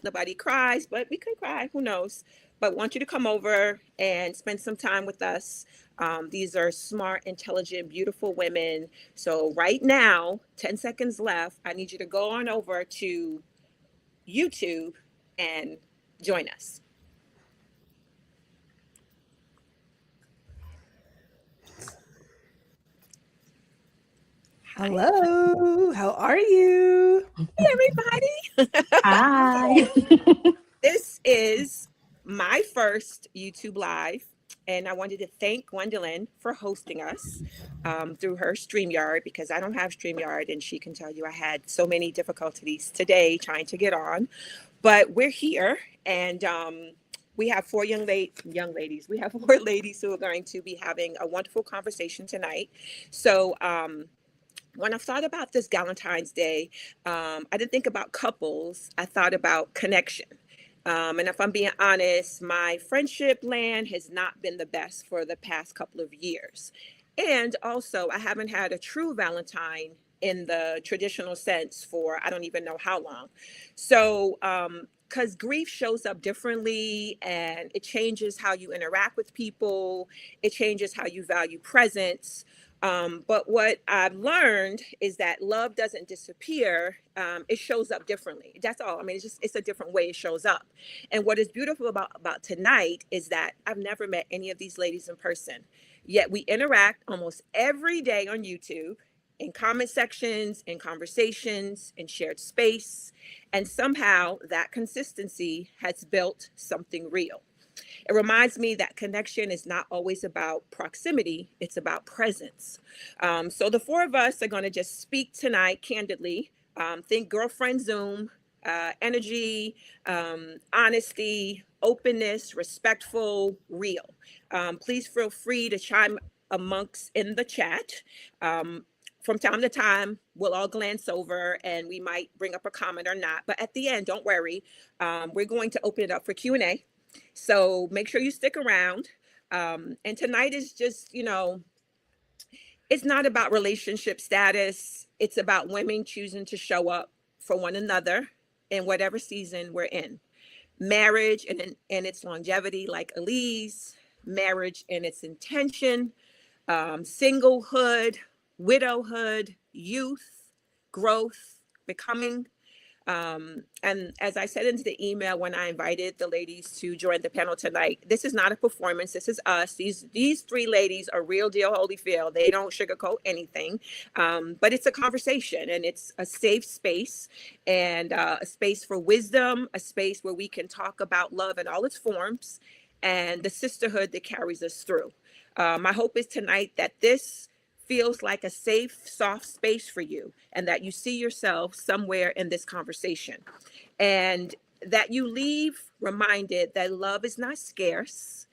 Nobody cries, but we could cry. Who knows? But want you to come over and spend some time with us. These are smart, intelligent, beautiful women. So right now, 10 seconds left. I need you to go on over to YouTube and join us. Hi, Hello, how are you? everybody. Hi. This is my first YouTube Live, and I wanted to thank Gwendolyn for hosting us through her StreamYard because I don't have StreamYard, and she can tell you I had so many difficulties today trying to get on. But we're here, and we have young ladies. We have four ladies who are going to be having a wonderful conversation tonight. So, when I thought about this Galentine's Day, I didn't think about couples. I thought about connection. And if I'm being honest, my friendship land has not been the best for the past couple of years. And also, I haven't had a true Valentine in the traditional sense for I don't even know how long. So, because grief shows up differently and it changes how you interact with people, it changes how you value presence. But what I've learned is that love doesn't disappear. It shows up differently. That's all. I mean, it's a different way it shows up. And what is beautiful about tonight is that I've never met any of these ladies in person. Yet we interact almost every day on YouTube, in comment sections, in conversations, in shared space. And somehow that consistency has built something real. It reminds me that connection is not always about proximity, it's about presence. So the four of us are going to just speak tonight candidly. Think girlfriend Zoom, energy, honesty, openness, respectful, real. Please feel free to chime amongst in the chat. From time to time, we'll all glance over and we might bring up a comment or not. But at the end, don't worry, we're going to open it up for Q&A. So make sure you stick around. And tonight is just, it's not about relationship status. It's about women choosing to show up for one another in whatever season we're in. Marriage and its longevity, like Alieze, marriage and its intention, singlehood, widowhood, youth, growth, becoming. And as I said into the email when I invited the ladies to join the panel tonight, this is not a performance. This is us. These three ladies are real deal Holyfield. They don't sugarcoat anything, but it's a conversation and it's a safe space and a space for wisdom, a space where we can talk about love in all its forms and the sisterhood that carries us through. My hope is tonight that this feels like a safe, soft space for you, and that you see yourself somewhere in this conversation, and that you leave reminded that love is not scarce,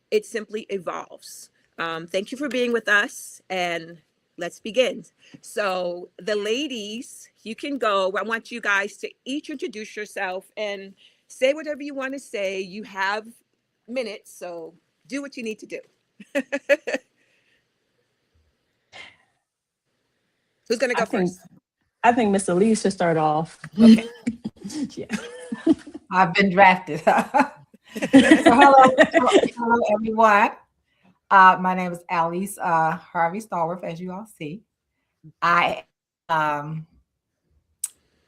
it simply evolves. Thank you for being with us, and let's begin. So, the ladies, you can go. I want you guys to each introduce yourself and say whatever you want to say. You have minutes, so do what you need to do. Who's going to I go think first? I think Miss Alieze should start off. Okay. Yeah. I've been drafted. Hello, everyone. My name is Alieze Harvey Stallworth, as you all see. I um,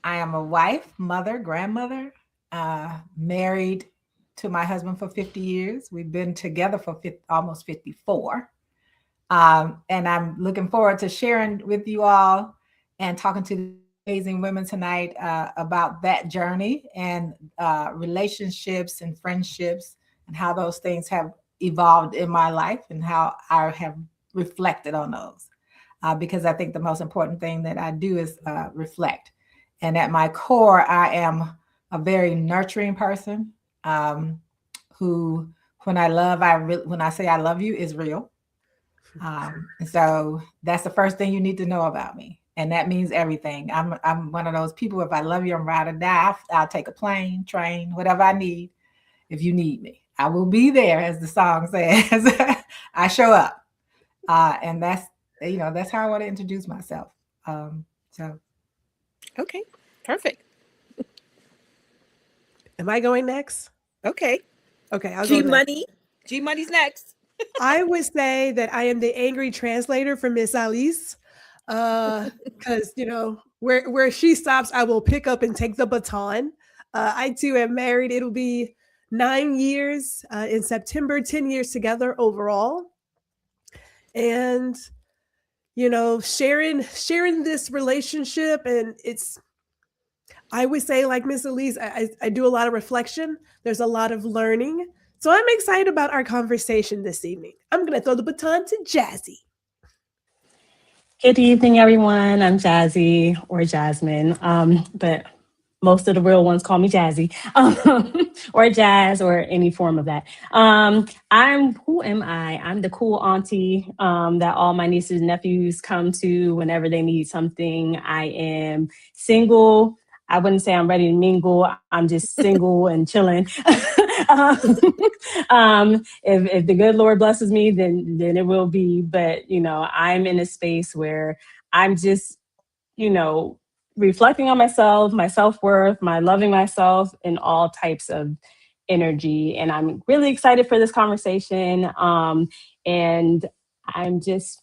I am a wife, mother, grandmother, married to my husband for 50 years. We've been together for almost 54. And I'm looking forward to sharing with you all and talking to amazing women tonight about that journey and relationships and friendships and how those things have evolved in my life and how I have reflected on those. Because I think the most important thing that I do is reflect. And at my core, I am a very nurturing person who, when when I say I love you, is real. And so that's the first thing you need to know about me. And that means everything. I'm one of those people, if I love you, I'm ride or die. I'll take a plane, train, whatever I need. If you need me, I will be there, as the song says. I show up. And that's how I want to introduce myself. So Okay, perfect. Am I going next? Okay. Okay, I'll G go next. Money. G Money's next. I would say that I am the angry translator for Miss Alieze. Because where she stops, I will pick up and take the baton. I too am married. It'll be 9 years in September, 10 years together overall. And sharing this relationship, and I would say, like Miss Alieze, I do a lot of reflection. There's a lot of learning. So I'm excited about our conversation this evening. I'm going to throw the baton to Jazzy. Good evening, everyone. I'm Jazzy or Jasmine, but most of the real ones call me Jazzy, or Jazz, or any form of that. Who am I? I'm the cool auntie that all my nieces and nephews come to whenever they need something. I am single. I wouldn't say I'm ready to mingle. I'm just single and chilling. If the good Lord blesses me, then it will be. But I'm in a space where I'm just reflecting on myself, my self-worth, my loving myself in all types of energy. And I'm really excited for this conversation. And I'm just,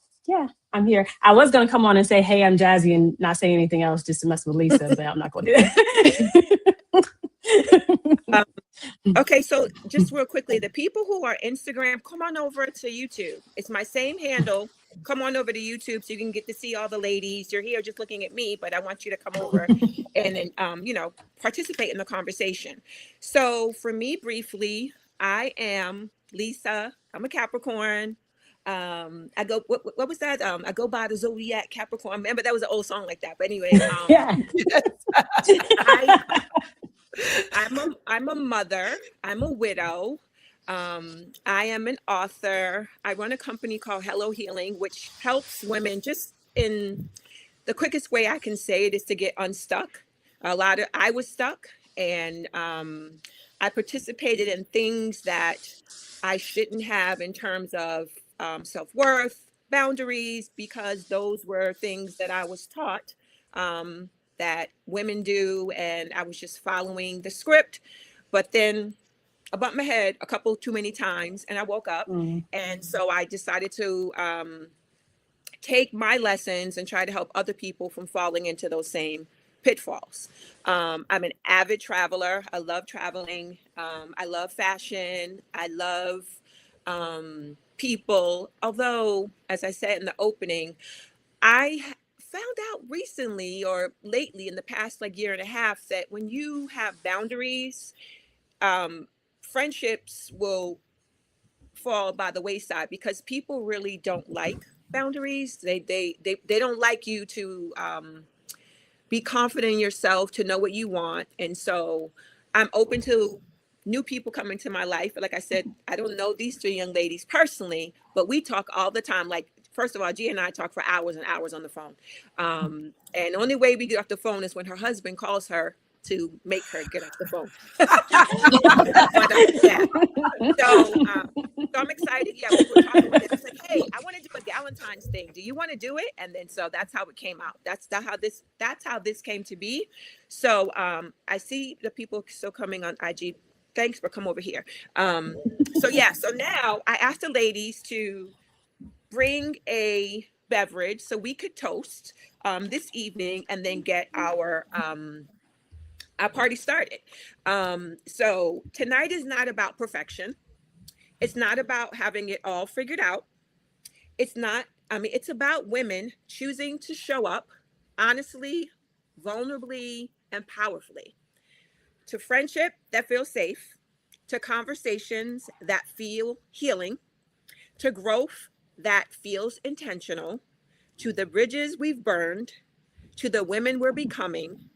I'm here. I was going to come on and say, hey, I'm Jazzy, and not say anything else just to mess with Lisa, but I'm not going to do that. Okay, so just real quickly, the people who are Instagram, come on over to YouTube. It's my same handle. Come on over to YouTube so you can get to see all the ladies. You're here just looking at me, but I want you to come over and then, participate in the conversation. So for me, briefly, I am Lisa. I'm a Capricorn. I go, what was that? I go by the Zodiac Capricorn. I remember that was an old song like that. But anyway, I'm a mother. I'm a widow. I am an author. I run a company called Hello Healing, which helps women just in the quickest way I can say it is to get unstuck. I was stuck, and I participated in things that I shouldn't have in terms of self-worth, boundaries, because those were things that I was taught that women do, and I was just following the script. But then I bumped my head a couple too many times, and I woke up. And so I decided to take my lessons and try to help other people from falling into those same pitfalls. I'm an avid traveler. I love traveling. I love fashion. I love people. Although, as I said in the opening, I found out recently or lately in the past year and a half that when you have boundaries, friendships will fall by the wayside because people really don't like boundaries. They don't like you to be confident in yourself, to know what you want. And so I'm open to new people coming to my life. Like I said, I don't know these three young ladies personally, but we talk all the time. Like, first of all, Gia and I talk for hours and hours on the phone. And the only way we get off the phone is when her husband calls her to make her get off the phone. So I'm excited. Yeah, we were talking about it. It's like, hey, I want to do a Galentine's thing. Do you want to do it? And then so that's how it came out. That's how this came to be. So I see the people still coming on IG. Thanks for coming over here. So now I asked the ladies to bring a beverage so we could toast this evening and then get our party started. So tonight is not about perfection. It's not about having it all figured out. It's about women choosing to show up honestly, vulnerably, and powerfully, to friendship that feels safe, to conversations that feel healing, to growth that feels intentional, to the bridges we've burned, to the women we're becoming,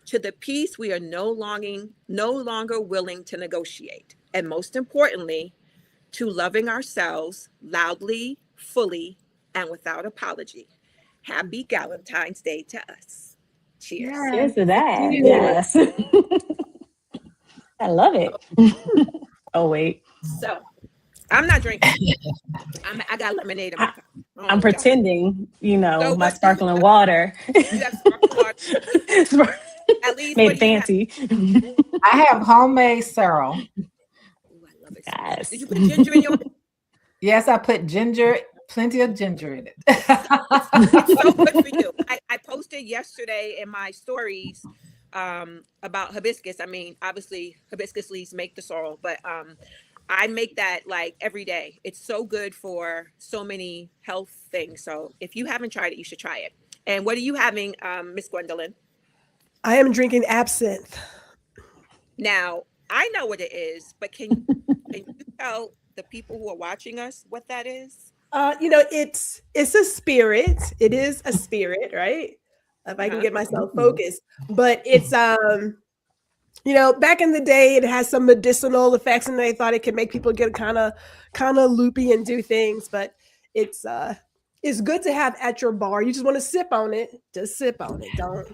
to the peace we are no longer willing to negotiate, and most importantly, to loving ourselves loudly, fully, and without apology. Happy Galentine's Day to us. Cheers. Cheers to that. Yes. I love it. Oh, wait. So I'm not drinking. I got lemonade in my cup. I'm pretending, my sparkling water. You have sparkling water. Alieze, Made what it do you have? fancy. I have homemade sorrel. Ooh, I love it so much. Yes. Did you put ginger in yours? Yes, I put ginger, plenty of ginger in it. It's so good for you. I posted yesterday in my stories about hibiscus. I mean, obviously hibiscus leaves make the sorrel, but I make that like every day. It's so good for so many health things. So if you haven't tried it, you should try it. And what are you having, Miss Gwendolyn? I am drinking absinthe. Now, I know what it is, but can you tell the people who are watching us what that is? It's a spirit. It is a spirit, right? If I can Uh-huh. get myself Ooh. focused, but it's back in the day, it has some medicinal effects, and they thought it could make people get kind of loopy and do things. But it's uh, it's good to have at your bar. You just want to sip on it, just sip on it. Don't.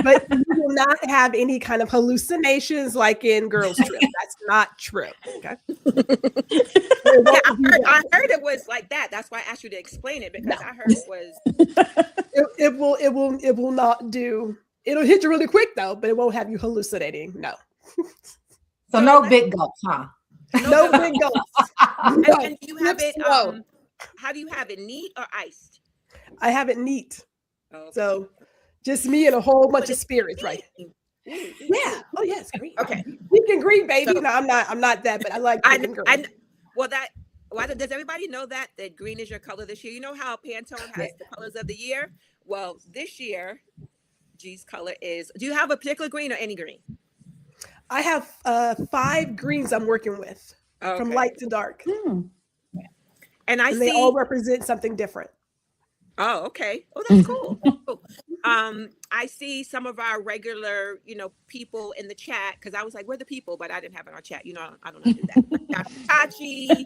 But you will not have any kind of hallucinations like in Girls Trip. That's not true. Okay. It Yeah, won't do I that. heard it was like that. That's why I asked you to explain it No. because I heard it was It will not do. It'll hit you really quick though, but it won't have you hallucinating. No. So so no let big gulps, huh? No big gulps. No. and do you have Sip it slow. how do you have it, neat or iced? I have it neat. Oh, okay. So just me and a whole bunch But of it's spirits, right? green. Ooh, ooh, Yeah. ooh. Oh yes, green. Okay. Pink and green, baby. So No, I'm not that, but I like I pink and I green. well that why does everybody know that green is your color this year? You know how Pantone Yeah. has the colors of the year? Well, this year G's color is, do you have a particular green or any green? I have 5 greens I'm working with from Okay. light to dark. Hmm. And I And they all see, represent something different. oh, okay. Oh, that's cool. That's cool. I see some of our regular, people in the chat because I was like, we're the people, but I didn't have it on chat. I don't know how to do that. But Dr. Tachi,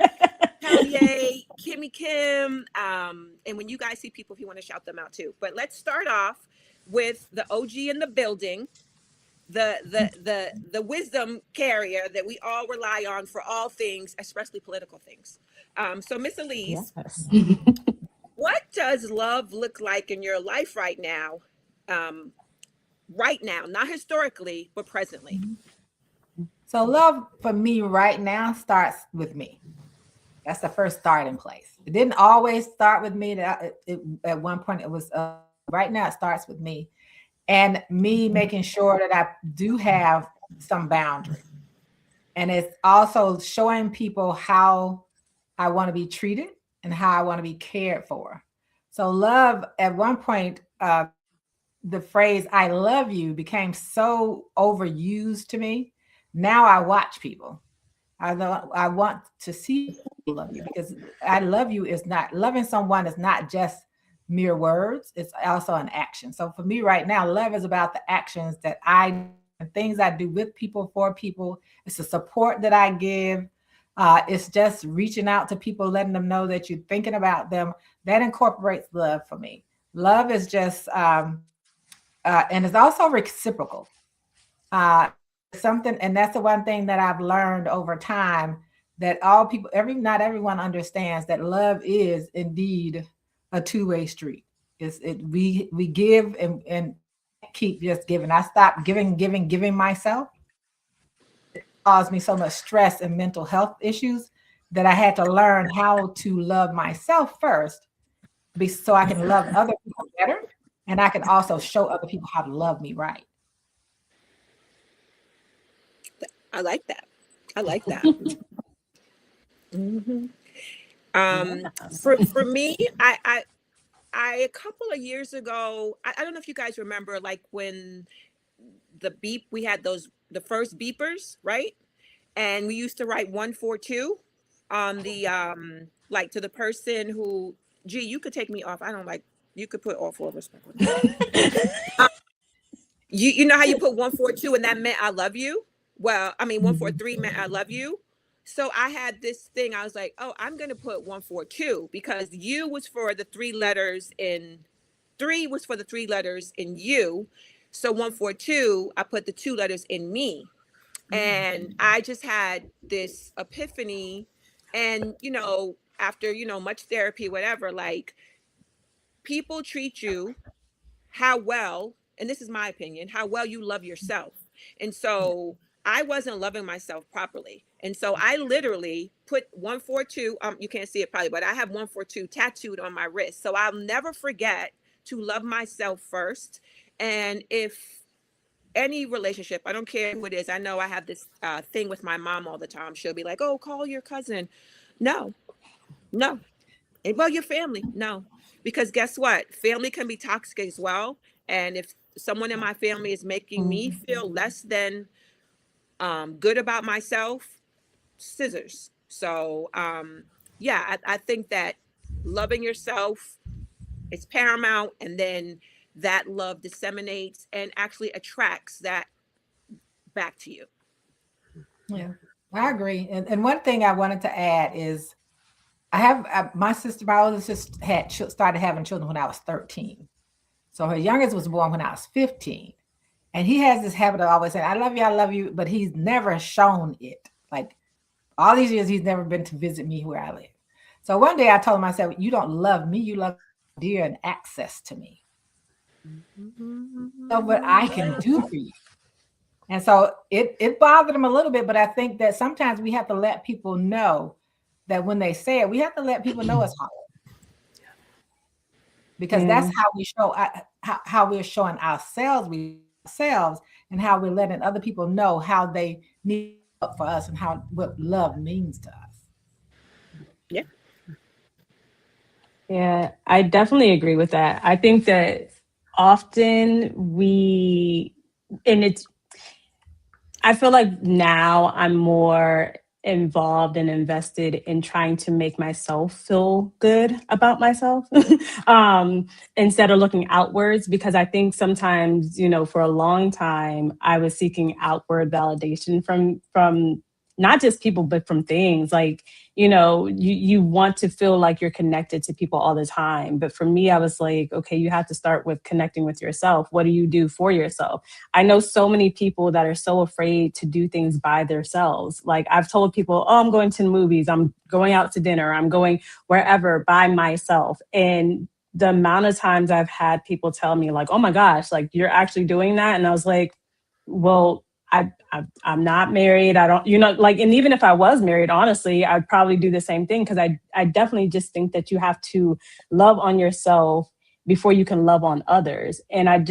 Hellier, Kimmy Kim, and when you guys see people, if you want to shout them out too. But let's start off with the OG in the building, the wisdom carrier that we all rely on for all things, especially political things. So Miss Alieze, Yes. what does love look like in your life right now? Right now, not historically, but presently. So love for me right now starts with me. That's the first starting place. It didn't always start with me. At one point, it was right now. It starts with me, and me making sure that I do have some boundary. And it's also showing people how I want to be treated and how I want to be cared for. So love at one point, the phrase "I love you" became so overused to me. Now I watch people. I want to see people love you because I love you is not loving someone is not just mere words. It's also an action. So for me right now, love is about the actions that things I do with people, for people. It's the support that I give. It's just reaching out to people, letting them know that you're thinking about them. That incorporates love for me. Love is just, and it's also reciprocal. Something, and that's the one thing that I've learned over time, that all people, not everyone understands that love is indeed a two-way street. We give and keep just giving. I stopped giving myself. It caused me so much stress and mental health issues that I had to learn how to love myself first, so I can love other people better, and I can also show other people how to love me right. I like that. I like that. hmm Yes. for me, I a couple of years ago, I don't know if you guys remember, like when we had the first beepers, right? And we used to write 142 on the like to the person who, gee, you could take me off. I don't like, you could put all 4 of us back on. You know how you put 142 and that meant I love you? Well, I mean 143 meant I love you. So I had this thing, I was like, oh, I'm gonna put 142 because U was for the 3 letters in 3 was for the 3 letters in you. So 142, I put the 2 letters in me. And I just had this epiphany. And after much therapy, whatever, like, people treat you how well and this is my opinion, how well you love yourself. And so I wasn't loving myself properly. And so I literally put 142, you can't see it probably, but I have 142 tattooed on my wrist. So I'll never forget to love myself first. And if any relationship, I don't care who it is, I know I have this thing with my mom all the time. She'll be like, oh, call your cousin. No, no. Well, your family. No, because guess what? Family can be toxic as well. And if someone in my family is making me feel less than good about myself, scissors. So yeah, I think that loving yourself is paramount, and then that love disseminates and actually attracts that back to you. Yeah, I agree. And one thing I wanted to add is I have my oldest sister started having children when I was 13. So her youngest was born when I was 15. And he has this habit of always saying, I love you, but he's never shown it. Like all these years, he's never been to visit me where I live. So one day I told him, I said, you don't love me, you love dear and access to me. So what I can do for you. And so it bothered him a little bit, but I think that sometimes we have to let people know that when they say it, we have to let people know it's hard. Because that's how we show how we're showing ourselves and how we're letting other people know how they need up for us and what love means to us. Yeah. Yeah, I definitely agree with that. I think that often I feel like now I'm more involved and invested in trying to make myself feel good about myself instead of looking outwards, because I think sometimes, for a long time, I was seeking outward validation from not just people, but from things like, you want to feel like you're connected to people all the time. But for me, I was like, okay, you have to start with connecting with yourself. What do you do for yourself? I know so many people that are so afraid to do things by themselves. Like I've told people, oh, I'm going to the movies, I'm going out to dinner, I'm going wherever by myself. And the amount of times I've had people tell me like, oh my gosh, like you're actually doing that. And I was like, well, I'm not married. I don't, and even if I was married, honestly, I'd probably do the same thing. Cause I definitely just think that you have to love on yourself before you can love on others. And I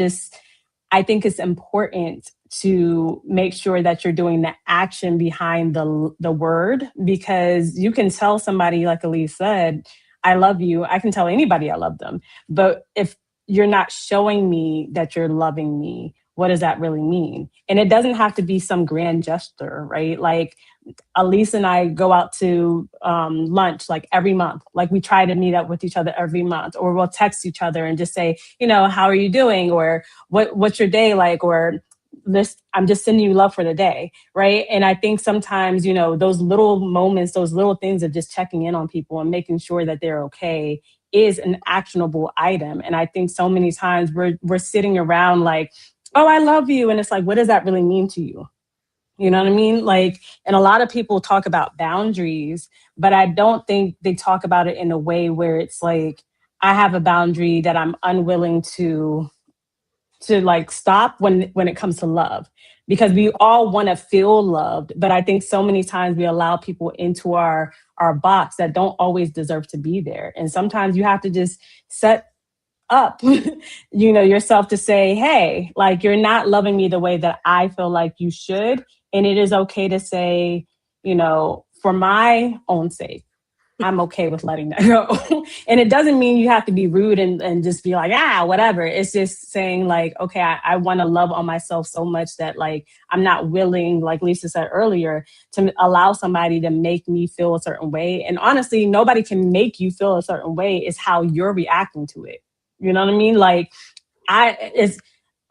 think it's important to make sure that you're doing the action behind the word, because you can tell somebody, like Alieze said, I love you. I can tell anybody I love them. But if you're not showing me that you're loving me, what does that really mean? And it doesn't have to be some grand gesture, right? Like Alieze and I go out to lunch like every month. Like we try to meet up with each other every month, or we'll text each other and just say, how are you doing? Or what's your day like? Or I'm just sending you love for the day, right? And I think sometimes, those little moments, those little things of just checking in on people and making sure that they're okay is an actionable item. And I think so many times we're sitting around like, oh, I love you. And it's like, what does that really mean to you? You know what I mean? Like, and a lot of people talk about boundaries, but I don't think they talk about it in a way where it's like, I have a boundary that I'm unwilling to like stop when it comes to love, because we all want to feel loved. But I think so many times we allow people into our box that don't always deserve to be there. And sometimes you have to just set up, yourself to say, hey, like you're not loving me the way that I feel like you should. And it is okay to say, for my own sake, I'm okay with letting that go. And it doesn't mean you have to be rude and just be like, whatever. It's just saying like, okay, I want to love on myself so much that like, I'm not willing, like Lisa said earlier, to allow somebody to make me feel a certain way. And honestly, nobody can make you feel a certain way. It's how you're reacting to it. You know what I mean? Like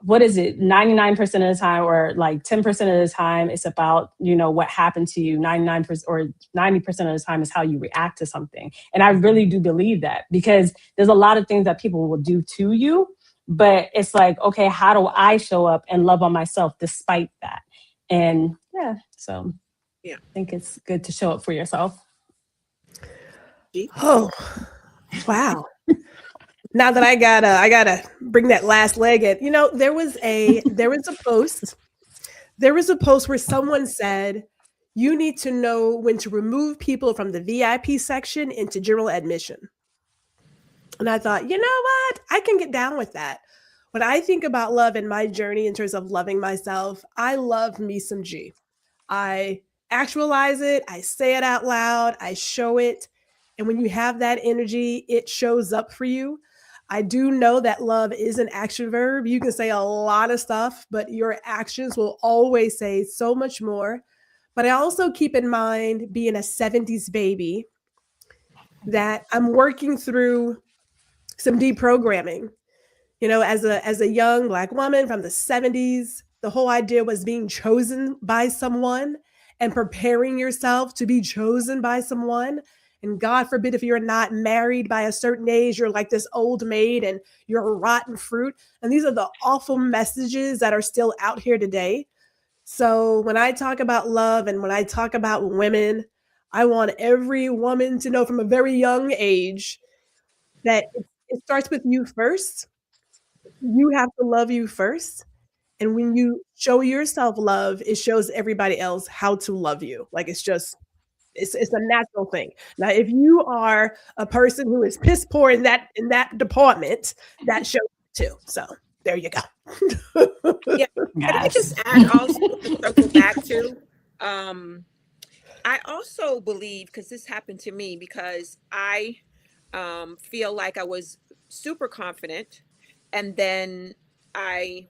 what is it? 99% of the time, or like 10% of the time, it's about, what happened to you. 99% or 90% of the time is how you react to something. And I really do believe that, because there's a lot of things that people will do to you, but it's like, okay, how do I show up and love on myself despite that? And so I think it's good to show up for yourself. Oh, wow. Now that I gotta bring that last leg in. You know, there was a post where someone said you need to know when to remove people from the VIP section into general admission. And I thought, you know what? I can get down with that. When I think about love and my journey in terms of loving myself, I love me some G. I actualize it, I say it out loud, I show it. And when you have that energy, it shows up for you. I do know that love is an action verb. You can say a lot of stuff, but your actions will always say so much more. But I also keep in mind, being a 70s baby, that I'm working through some deprogramming. You know, as a young Black woman from the 70s, the whole idea was being chosen by someone and preparing yourself to be chosen by someone. And God forbid, if you're not married by a certain age, you're like this old maid and you're a rotten fruit. And these are the awful messages that are still out here today. So when I talk about love and when I talk about women, I want every woman to know from a very young age that it starts with you first. You have to love you first. And when you show yourself love, it shows everybody else how to love you. Like it's a natural thing. Now, if you are a person who is piss poor in that department, that shows too. So there you go. Yeah. Can I Yes. just add also to circle back to? I also believe, because this happened to me, because I feel like I was super confident, and then I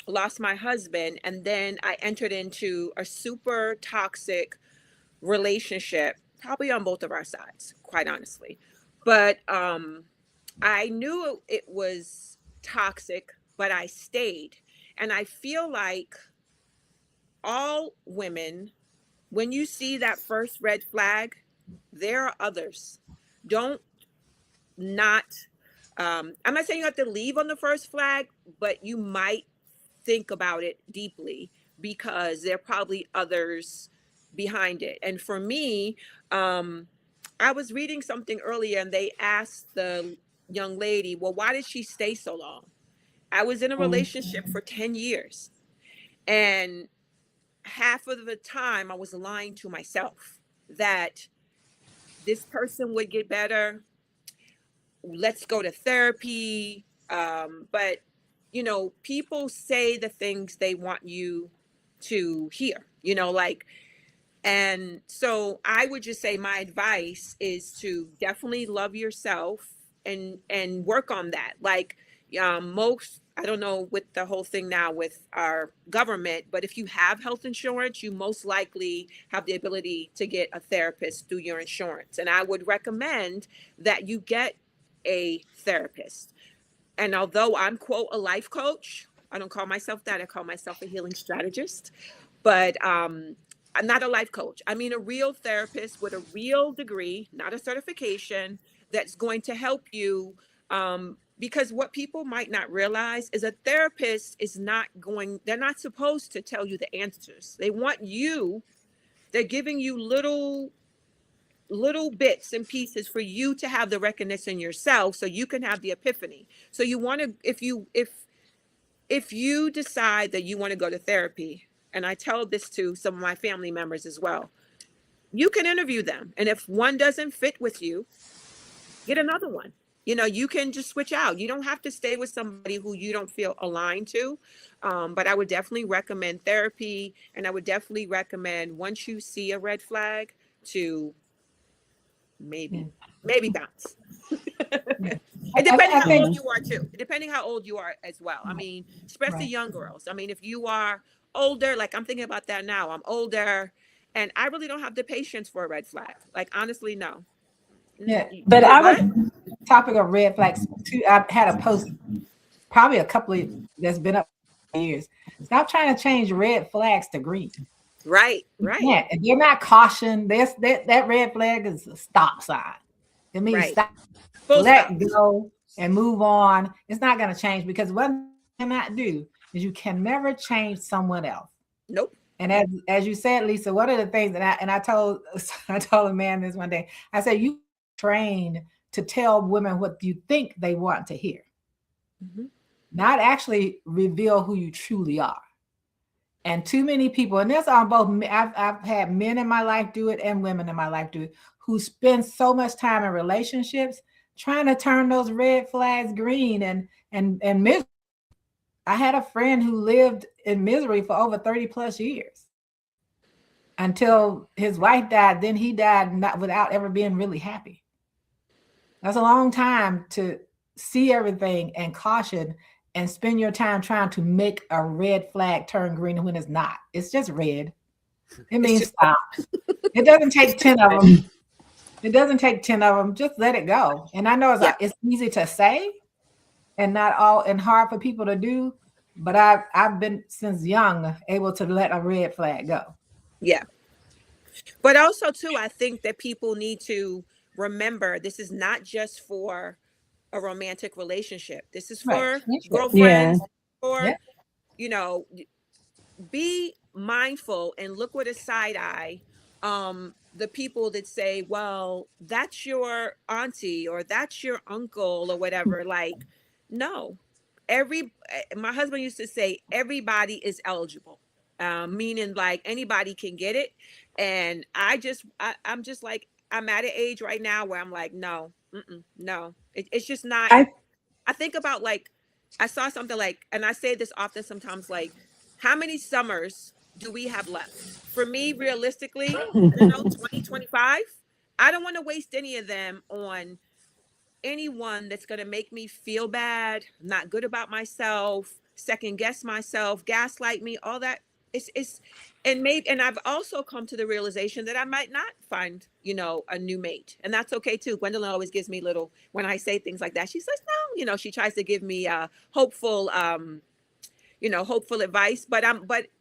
lost my husband, and then I entered into a super toxic relationship, probably on both of our sides, quite honestly. But I knew it was toxic, but I stayed. And I feel like all women, when you see that first red flag, there are others. Don't not, I'm not saying you have to leave on the first flag, but you might think about it deeply, because there are probably others behind it. And for me, um, I was reading something earlier and they asked the young lady, well, why did she stay so long? I was in a Mm. relationship for 10 years, and half of the time I was lying to myself that this person would get better. Let's go to therapy. But, people say the things they want you to hear, like, and so I would just say my advice is to definitely love yourself and work on that. Like, most, I don't know with the whole thing now with our government, but if you have health insurance, you most likely have the ability to get a therapist through your insurance. And I would recommend that you get a therapist. And although I'm, quote, a life coach, I don't call myself that. I call myself a healing strategist. But I'm not a life coach. I mean, a real therapist with a real degree, not a certification, that's going to help you. Because what people might not realize is a therapist is not going, they're not supposed to tell you the answers. They want you, they're giving you little bits and pieces for you to have the recognition yourself, so you can have the epiphany. So you want to, if you decide that you want to go to therapy, and I tell this to some of my family members as well, you can interview them, and if one doesn't fit with you, get another one. You can just switch out. You don't have to stay with somebody who you don't feel aligned to. But I would definitely recommend therapy, and I would definitely recommend, once you see a red flag, to maybe bounce. And depending how old you are too. Depending how old you are as well. I mean, especially young girls. I mean, if you are older, like I'm thinking about that now. I'm older and I really don't have the patience for a red flag. Like, honestly, no. Yeah, But I would. topic of red flags too. I had a post probably a couple of that's been up for years. Stop trying to change red flags to green. Right. Yeah, if you're not cautioned, that red flag is a stop sign. It means stop, let go, and move on. It's not going to change, because what you cannot do is you can never change someone else. Nope. And as you said, Lisa, one of the things that I told a man this one day, I said, you trained to tell women what you think they want to hear, not actually reveal who you truly are. And too many people, and that's on both, I've had men in my life do it and women in my life do it, who spend so much time in relationships trying to turn those red flags green and misery. I had a friend who lived in misery for over 30 plus years until his wife died. Then he died not without ever being really happy. That's a long time to see everything and caution and spend your time trying to make a red flag turn green when it's not. It's just red. It means stop. It doesn't take 10 of them. It doesn't take 10 of them. Just let it go. And I know it's easy to say and not all and hard for people to do, but I've been since young able to let a red flag go. Yeah. But also too, I think that people need to remember this is not just for a romantic relationship. This is for girlfriends, for, you know, be mindful and look with a side eye. The people that say, well, that's your auntie or that's your uncle or whatever. Like, no, my husband used to say, everybody is eligible. Meaning like anybody can get it. And I'm just like, I'm at an age right now where I'm like, no, no, it's just not. I think about like, I saw something like, and I say this often sometimes, like, how many summers do we have left? For me, realistically, 2025, I don't want to waste any of them on anyone that's going to make me feel bad, not good about myself, second guess myself, gaslight me, all that. And I've also come to the realization that I might not find, a new mate, and that's okay too. Gwendolyn always gives me when I say things like that, she says, no, she tries to give me hopeful advice, but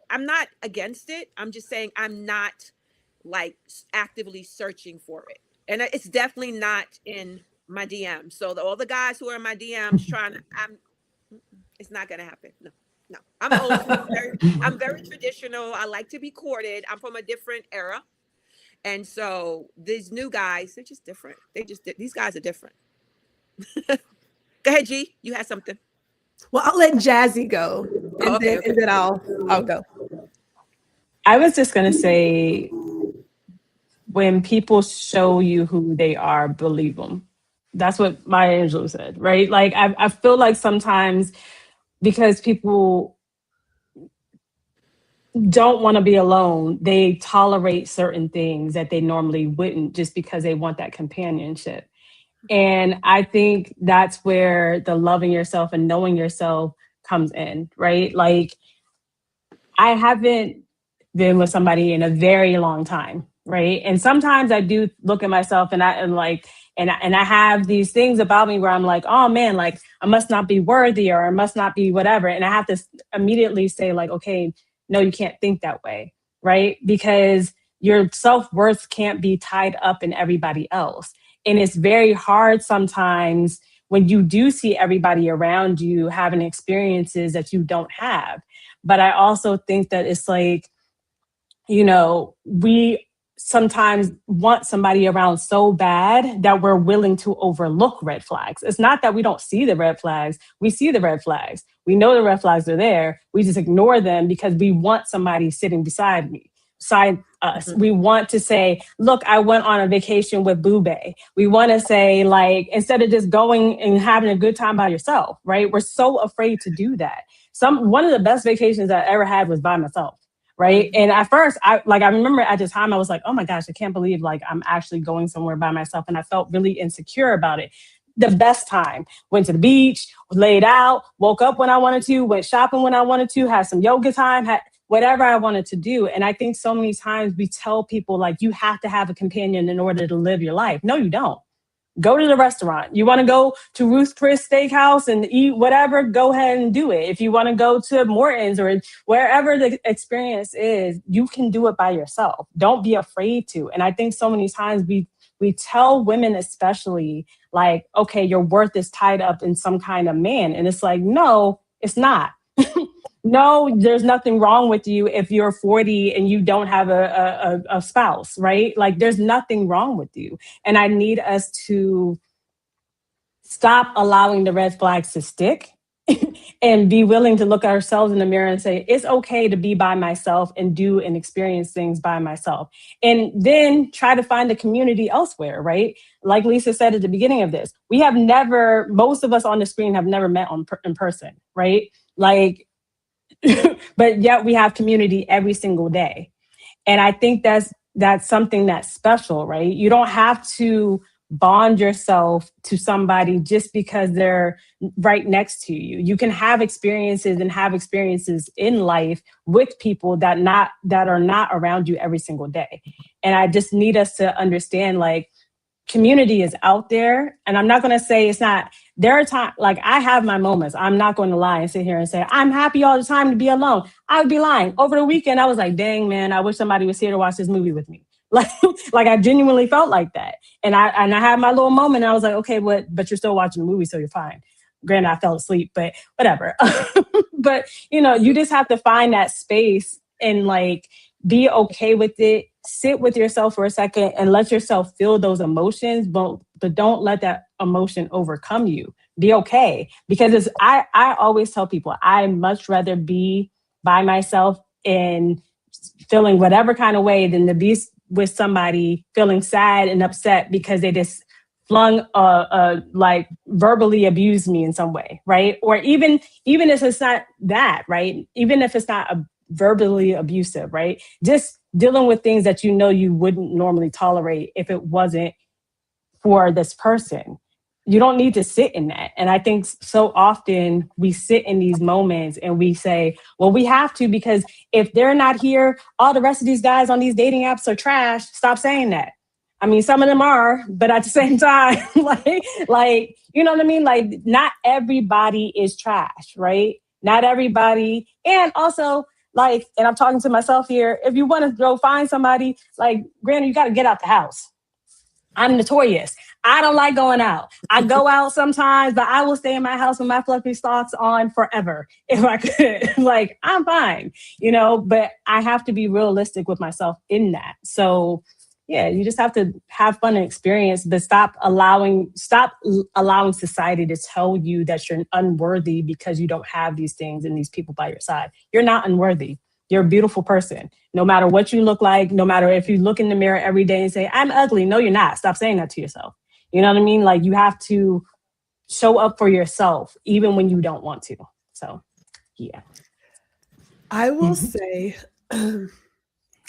I'm not against it. I'm just saying I'm not like actively searching for it. And it's definitely not in my DM. So all the guys who are in my DMs it's not going to happen. No, I'm old school. I'm very traditional. I like to be courted. I'm from a different era. And so these new guys, they're just different. These guys are different. Go ahead, G. You had something. Well, I'll let Jazzy go, and then I'll go. I was just going to say, when people show you who they are, believe them. That's what Maya Angelou said, right? Like, I feel like sometimes because people don't want to be alone, they tolerate certain things that they normally wouldn't just because they want that companionship. And I think that's where the loving yourself and knowing yourself comes in, right? Like, I haven't been with somebody in a very long time, right? And sometimes I do look at myself and I have these things about me where I'm like, oh man, like I must not be worthy or I must not be whatever. And I have to immediately say like, okay, no, you can't think that way, right? Because your self-worth can't be tied up in everybody else. And it's very hard sometimes when you do see everybody around you having experiences that you don't have. But I also think that it's like, we sometimes want somebody around so bad that we're willing to overlook red flags. It's not that we don't see the red flags. We see the red flags. We know the red flags are there. We just ignore them because we want somebody sitting beside us. We want to say, look, I went on a vacation with Boo Bae. We want to say, like, instead of just going and having a good time by yourself, right? We're so afraid to do that. One of the best vacations I ever had was by myself. Right. And at first, I remember at the time I was like, oh my gosh, I can't believe like I'm actually going somewhere by myself. And I felt really insecure about it. The best time. Went to the beach, laid out, woke up when I wanted to, went shopping when I wanted to, had some yoga time, had whatever I wanted to do. And I think so many times we tell people like you have to have a companion in order to live your life. No, you don't. Go to the restaurant. You want to go to Ruth's Chris Steakhouse and eat whatever, go ahead and do it. If you want to go to Morton's or wherever the experience is, you can do it by yourself. Don't be afraid to. And I think so many times we tell women especially like, okay, your worth is tied up in some kind of man. And it's like, no, it's not. No, there's nothing wrong with you if you're 40 and you don't have a spouse, right? Like there's nothing wrong with you. And I need us to stop allowing the red flags to stick and be willing to look at ourselves in the mirror and say, it's okay to be by myself and do and experience things by myself. And then try to find a community elsewhere, right? Like Lisa said at the beginning of this, we have never, most of us on the screen have never met in person, right? Like, but yet we have community every single day. And I think that's something that's special, right? You don't have to bond yourself to somebody just because they're right next to you. You can have experiences in life with people that are not around you every single day. And I just need us to understand, like, community is out there. And I'm not going to say it's not. There are times, like, I have my moments. I'm not going to lie and sit here and say, I'm happy all the time to be alone. I would be lying. Over the weekend, I was like, dang, man, I wish somebody was here to watch this movie with me. Like I genuinely felt like that. And I had my little moment. And I was like, okay, but you're still watching the movie, so you're fine. Granted, I fell asleep, but whatever. But, you just have to find that space and, like, be okay with it. Sit with yourself for a second and let yourself feel those emotions, but don't let that emotion overcome you. Be okay. Because I always tell people, I much rather be by myself and feeling whatever kind of way than to be with somebody feeling sad and upset because they just flung like verbally abused me in some way, right? Or even if it's not that, right? Even if it's not verbally abusive, right? Just dealing with things that you wouldn't normally tolerate if it wasn't for this person. You don't need to sit in that. And I think so often we sit in these moments and we say, well, we have to, because if they're not here, all the rest of these guys on these dating apps are trash. Stop saying that. I mean, some of them are, but at the same time, like, you know what I mean? Like, not everybody is trash, right? Not everybody. And also, like, and I'm talking to myself here, if you want to go find somebody, like, granted, you got to get out the house. I'm notorious. I don't like going out. I go out sometimes, but I will stay in my house with my fluffy socks on forever if I could. Like, I'm fine, but I have to be realistic with myself in that. So, yeah, you just have to have fun and experience, but stop allowing society to tell you that you're unworthy because you don't have these things and these people by your side. You're not unworthy. You're a beautiful person. No matter what you look like, no matter if you look in the mirror every day and say, I'm ugly. No, you're not. Stop saying that to yourself. You know what I mean? Like, you have to show up for yourself, even when you don't want to. So, yeah. I will say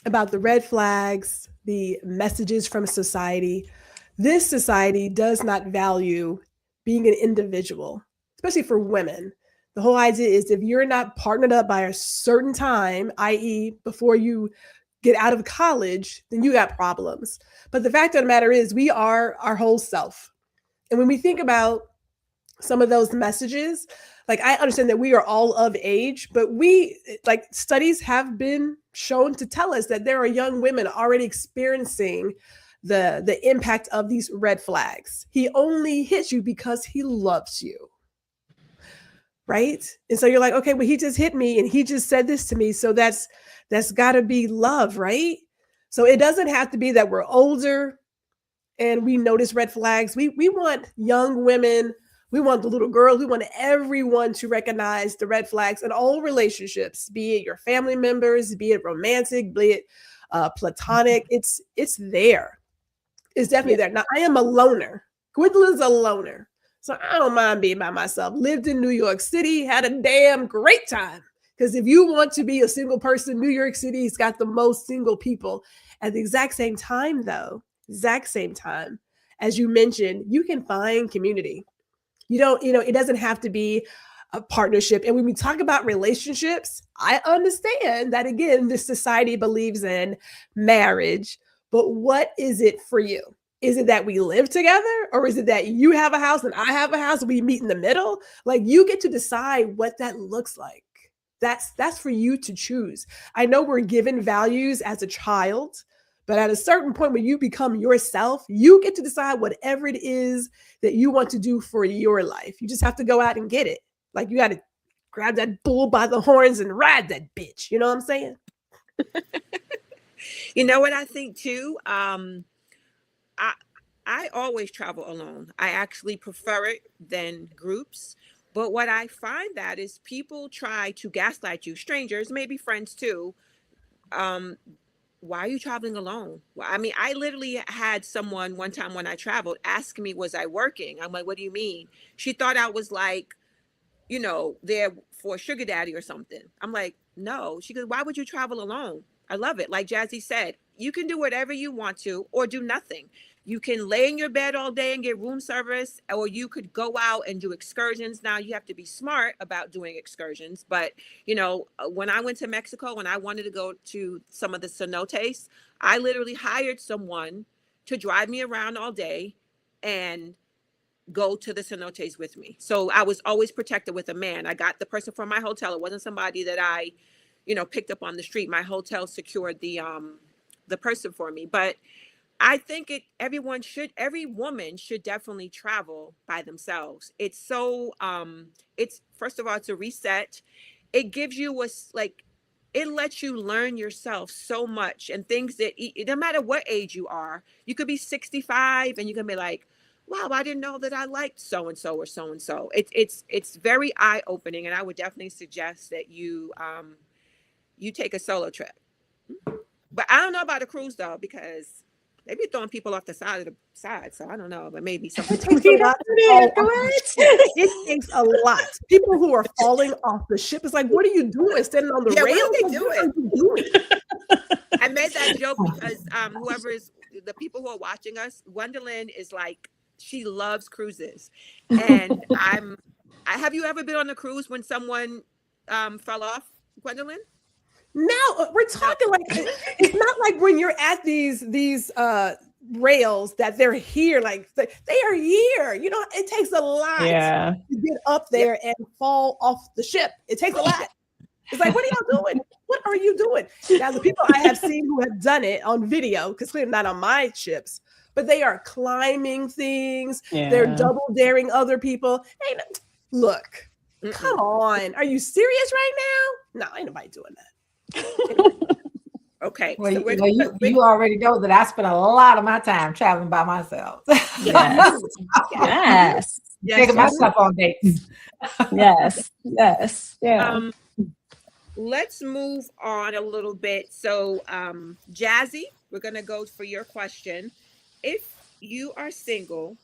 about the red flags, the messages from society. This society does not value being an individual, especially for women. The whole idea is if you're not partnered up by a certain time, i.e. before you get out of college, then you got problems. But the fact of the matter is we are our whole self. And when we think about some of those messages, like, I understand that we are all of age, but studies have been shown to tell us that there are young women already experiencing the impact of these red flags. He only hits you because he loves you. Right? And so you're like, okay, well, he just hit me and he just said this to me. So that's gotta be love, right? So it doesn't have to be that we're older and we notice red flags. We want young women, we want the little girls, we want everyone to recognize the red flags in all relationships, be it your family members, be it romantic, be it platonic. It's there. It's definitely there. Now, I am a loner. Gwendolyn's a loner. So I don't mind being by myself. Lived in New York City, had a damn great time. Because if you want to be a single person, New York City's got the most single people. At the exact same time, though, as you mentioned, you can find community. It doesn't have to be a partnership. And when we talk about relationships, I understand that, again, this society believes in marriage, but what is it for you? Is it that we live together, or is it that you have a house and I have a house and we meet in the middle? Like, you get to decide what that looks like. That's for you to choose. I know we're given values as a child, but at a certain point when you become yourself, you get to decide whatever it is that you want to do for your life. You just have to go out and get it. Like, you got to grab that bull by the horns and ride that bitch. You know what I'm saying? You know what I think too? I always travel alone. I actually prefer it than groups. But what I find that is people try to gaslight you, strangers, maybe friends too. Um, why are you traveling alone? Well, I mean, I literally had someone one time when I traveled ask me, was I working? I'm like, what do you mean? She thought I was like, there for a sugar daddy or something. I'm like, no. She goes, why would you travel alone? I love it. Like Jazzy said, you can do whatever you want to or do nothing. You can lay in your bed all day and get room service, or you could go out and do excursions. Now you have to be smart about doing excursions. But, when I went to Mexico, when I wanted to go to some of the cenotes, I literally hired someone to drive me around all day and go to the cenotes with me. So I was always protected with a man. I got the person from my hotel. It wasn't somebody that I, picked up on the street. My hotel secured the person for me. But I think every woman should definitely travel by themselves. It's so it's first of all, it's a reset. It gives you it lets you learn yourself so much, and things that no matter what age you are, you could be 65 and you can be like, wow, I didn't know that I liked so and so or so and so. It's very eye opening, and I would definitely suggest that you take a solo trip. But I don't know about a cruise though, because they be throwing people off the side. So I don't know, but maybe something. It takes a lot. It takes a lot. People who are falling off the ship is like, what are you doing? Standing on the rail? What are they doing? I made that joke because whoever is the people who are watching us, Gwendolyn is like, she loves cruises, and have you ever been on a cruise when someone fell off, Gwendolyn? No, we're talking like it's not like when you're at these rails that they're here, like they are here. It takes a lot to get up there and fall off the ship. It takes a lot. It's like, what are y'all doing? What are you doing? Now, the people I have seen who have done it on video, because clearly not on my ships, but they are climbing things. Yeah. They're double daring other people. Hey, look, come on. Are you serious right now? No, ain't nobody doing that. Okay. Well, so you already know that I spend a lot of my time traveling by myself. Yes. Yes. Taking myself on dates. Yes. Yes. Yeah. Let's move on a little bit. So, Jazzy, we're going to go for your question. If you are single,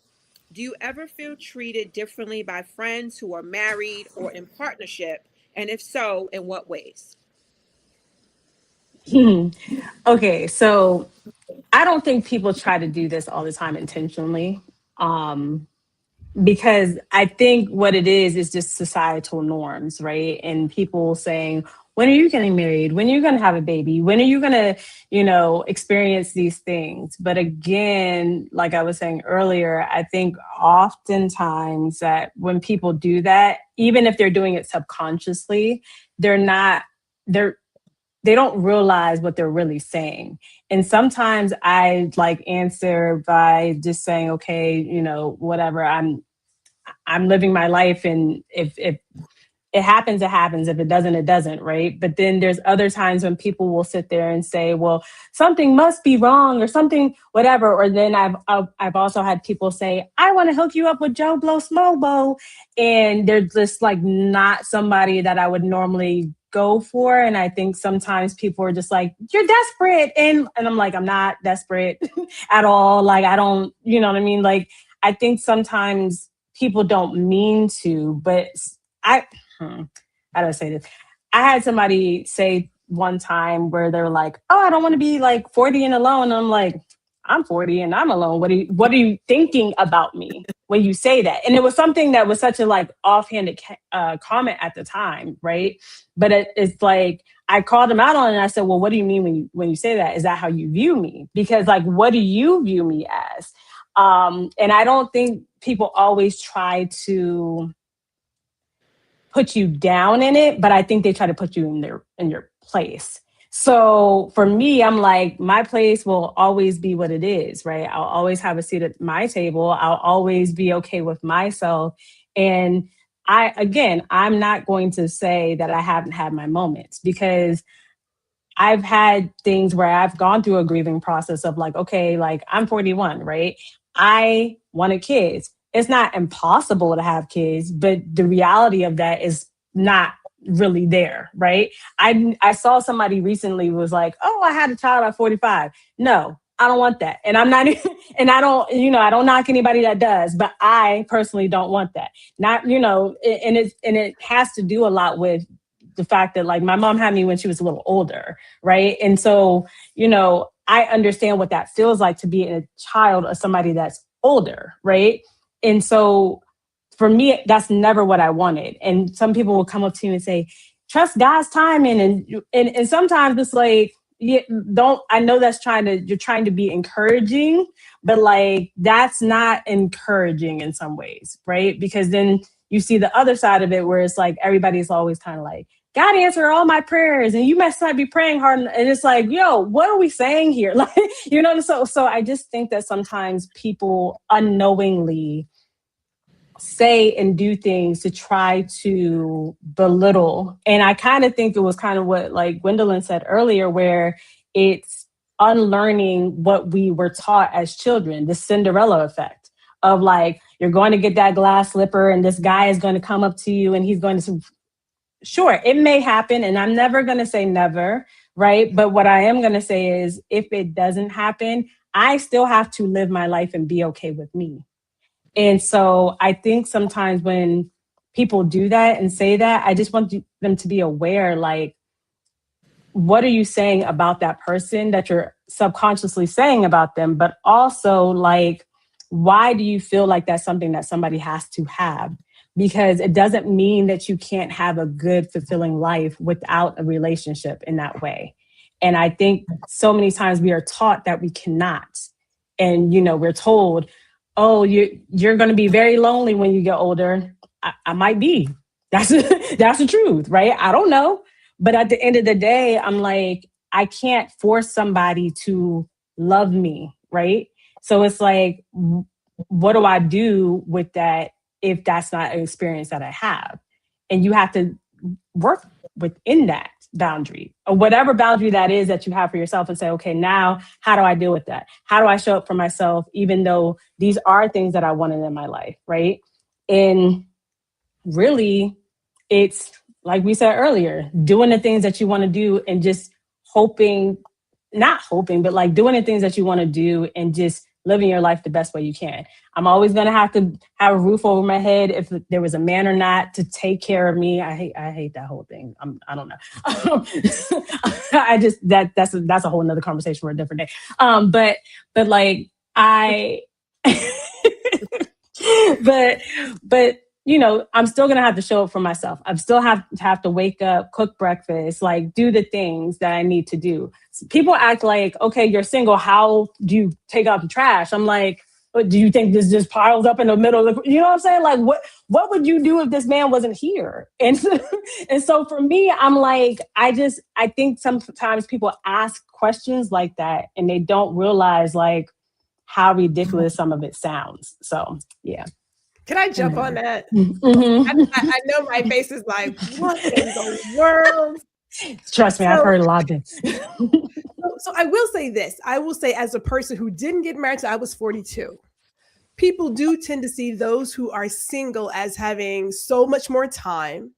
do you ever feel treated differently by friends who are married or in partnership? And if so, in what ways? Okay, so I don't think people try to do this all the time intentionally, because I think what it is just societal norms, right? And people saying, when are you getting married? When are you going to have a baby? When are you going to, experience these things? But again, like I was saying earlier, I think oftentimes that when people do that, even if they're doing it subconsciously, they don't realize what they're really saying. And sometimes I answer by just saying, okay, whatever, I'm living my life. And if it happens, it happens. If it doesn't, it doesn't. Right. But then there's other times when people will sit there and say, well, something must be wrong or something, whatever. Or then I've also had people say, I want to hook you up with Joe Blow Smobo. And they're just not somebody that I would normally go for. And I think sometimes people are just like, you're desperate. And I'm like, I'm not desperate at all. I don't, you know what I mean? I think sometimes people don't mean to, but how do I say this? I had somebody say one time where they're like, oh, I don't want to be 40 and alone. And I'm like, I'm 40 and I'm alone. What are you thinking about me when you say that? And it was something that was such a offhanded comment at the time, right? But it's I called him out on it and I said, well, what do you mean when you say that? Is that how you view me? Because what do you view me as? And I don't think people always try to put you down in it, but I think they try to put you in your place. So for me, I'm my place will always be what it is, right? I'll always have a seat at my table. I'll always be okay with myself. And I'm not going to say that I haven't had my moments, because I've had things where I've gone through a grieving process of okay, I'm 41, right? I wanted kids. It's not impossible to have kids, but the reality of that is not really there, right? I saw somebody recently was like, "Oh, I had a child at 45." No, I don't want that. And I'm not and I don't, I don't knock anybody that does, but I personally don't want that. Not, and it has to do a lot with the fact that, like, my mom had me when she was a little older, right? And so, I understand what that feels like to be a child of somebody that's older, right? And so for me, that's never what I wanted. And some people will come up to you and say, trust God's timing. And sometimes it's like, yeah, I know you're trying to be encouraging, but like, that's not encouraging in some ways, right? Because then you see the other side of it where it's like, everybody's always kind of like, God answered all my prayers and you must not be praying hard. And it's like, yo, what are we saying here? Like, so I just think that sometimes people unknowingly say and do things to try to belittle. And I kind of think it was kind of what, like Gwendolyn said earlier, where it's unlearning what we were taught as children, the Cinderella effect of like, you're going to get that glass slipper and this guy is going to come up to you and he's going to, sure, it may happen. And I'm never going to say never, right? But what I am going to say is if it doesn't happen, I still have to live my life and be okay with me. And so I think sometimes when people do that and say that, I just want them to be aware, like, what are you saying about that person that you're subconsciously saying about them? But also, like, why do you feel like that's something that somebody has to have? Because it doesn't mean that you can't have a good, fulfilling life without a relationship in that way. And I think so many times we are taught that we cannot. And, we're told, oh, you're going to be very lonely when you get older. I might be. That's the truth, right? I don't know. But at the end of the day, I'm like, I can't force somebody to love me, right? So it's like, what do I do with that if that's not an experience that I have? And you have to work within that boundary or whatever boundary that is that you have for yourself and say, okay, now how do I deal with that? How do I show up for myself, even though these are things that I wanted in my life, right? And really, it's like we said earlier, doing the things that you want to do and just not hoping, but like doing the things that you want to do and just living your life the best way you can. I'm always going to have a roof over my head if there was a man or not to take care of me. I hate that whole thing. I don't know. I just, that's a whole nother conversation for a different day. But like but I'm still going to have to show up for myself. I'm still have to wake up, cook breakfast, like do the things that I need to do. People act like, okay, you're single. How do you take out the trash? I'm like, do you think this just piles up in the middle of you know what I'm saying? Like, what would you do if this man wasn't here? And so for me, I'm like, I think sometimes people ask questions like that and they don't realize like how ridiculous some of it sounds. So, yeah. Can I jump on that? Mm-hmm. I know my face is like, what in the world? Trust me, I've heard a lot of things. So I will say this. I will say, as a person who didn't get married till I was 42, people do tend to see those who are single as having so much more time,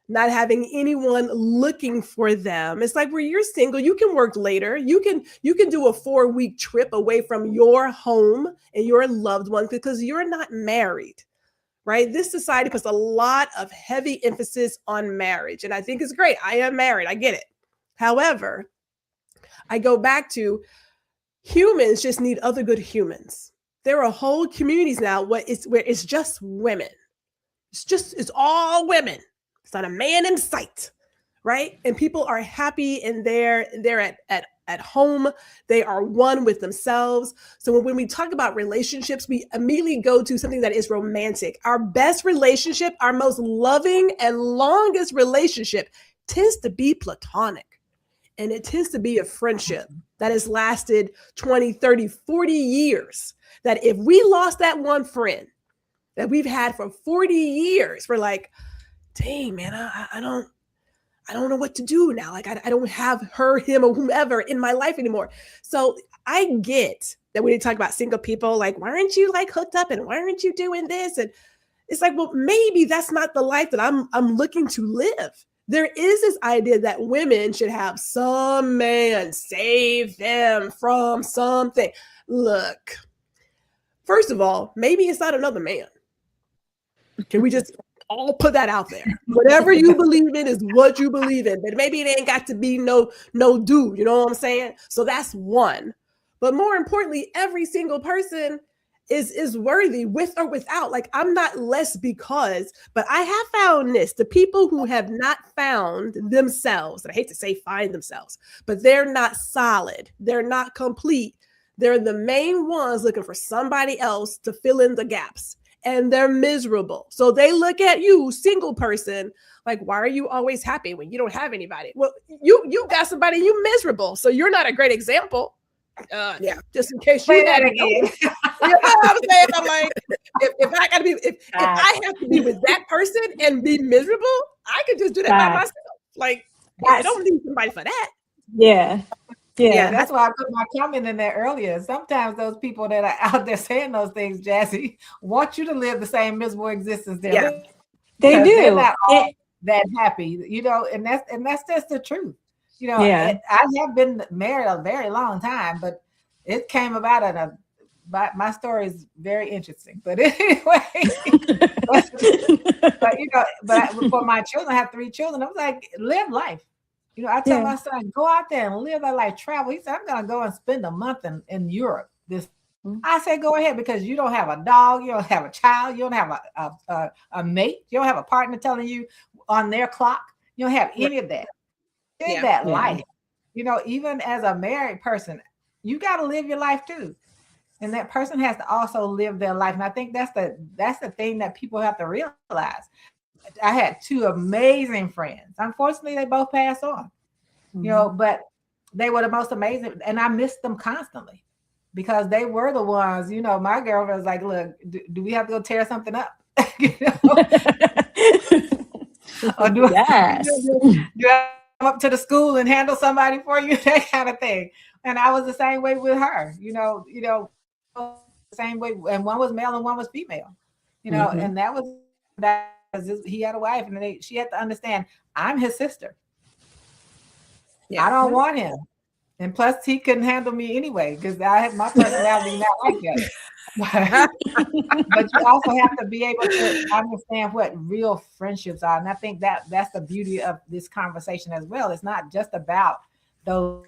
not having anyone looking for them. It's like, where you're single, you can work later. You can do a 4-week trip away from your home and your loved ones because you're not married. Right? This society puts a lot of heavy emphasis on marriage. And I think it's great. I am married. I get it. However, I go back to humans just need other good humans. There are whole communities now where it's just women. It's all women. It's not a man in sight. Right? And people are happy and they're at home. They are one with themselves. So when we talk about relationships, we immediately go to something that is romantic. Our best relationship, our most loving and longest relationship tends to be platonic. And it tends to be a friendship that has lasted 20, 30, 40 years. That if we lost that one friend that we've had for 40 years, we're like, dang, man, I don't know what to do now. Like, I don't have her, him, or whomever in my life anymore. So I get that when you talk about single people, like, why aren't you like hooked up and why aren't you doing this? And it's like, well, maybe that's not the life that I'm looking to live. There is this idea that women should have some man save them from something. Look, first of all, maybe it's not another man. Can we just all put that out there? Whatever you believe in is what you believe in, but maybe it ain't got to be no dude. You know what I'm saying? So that's one. But more importantly, every single person is worthy with or without. Like, I'm not less because, but I have found this: the people who have not found themselves, and I hate to say find themselves, but they're not solid, they're not complete. They're the main ones looking for somebody else to fill in the gaps, and they're miserable. So they look at you, single person, like, why are you always happy when you don't have anybody? Well, you got somebody, you miserable, so you're not a great example. Just in case you that again. You know what I'm saying? I'm like, if I gotta be, if I have to be with that person and be miserable, I could just do that by myself. Like, I don't need somebody for that. Yeah. That's why I put my comment in there earlier. Sometimes those people that are out there saying those things, Jazzy, want you to live the same miserable existence they're living. They do. They're not all that happy, you know, and that's just the truth. You know, I have been married a very long time, but it came about my story is very interesting. But anyway, but you know, but for my children, I have 3 children. I was like, live life. You know, I tell my son, go out there and live that life, travel. He said, I'm going to go and spend a month in Europe. I said, go ahead, because you don't have a dog, you don't have a child, you don't have a mate, you don't have a partner telling you on their clock. You don't have any of that. Live that life. You know, even as a married person, you got to live your life too. And that person has to also live their life. And I think that's the thing that people have to realize. I had 2 amazing friends. Unfortunately, they both passed on. You know, but they were the most amazing, and I missed them constantly because they were the ones. You know, my girlfriend was like, "Look, do we have to go tear something up?" You know? Or do I come up to the school and handle somebody for you? That kind of thing. And I was the same way with her. You know, the same way. And one was male and one was female. You know, and that was that. He had a wife, and she had to understand, I'm his sister. Yeah. I don't want him. And plus, he couldn't handle me anyway, because I had my personality not like that. But you also have to be able to understand what real friendships are. And I think that's the beauty of this conversation as well. It's not just about those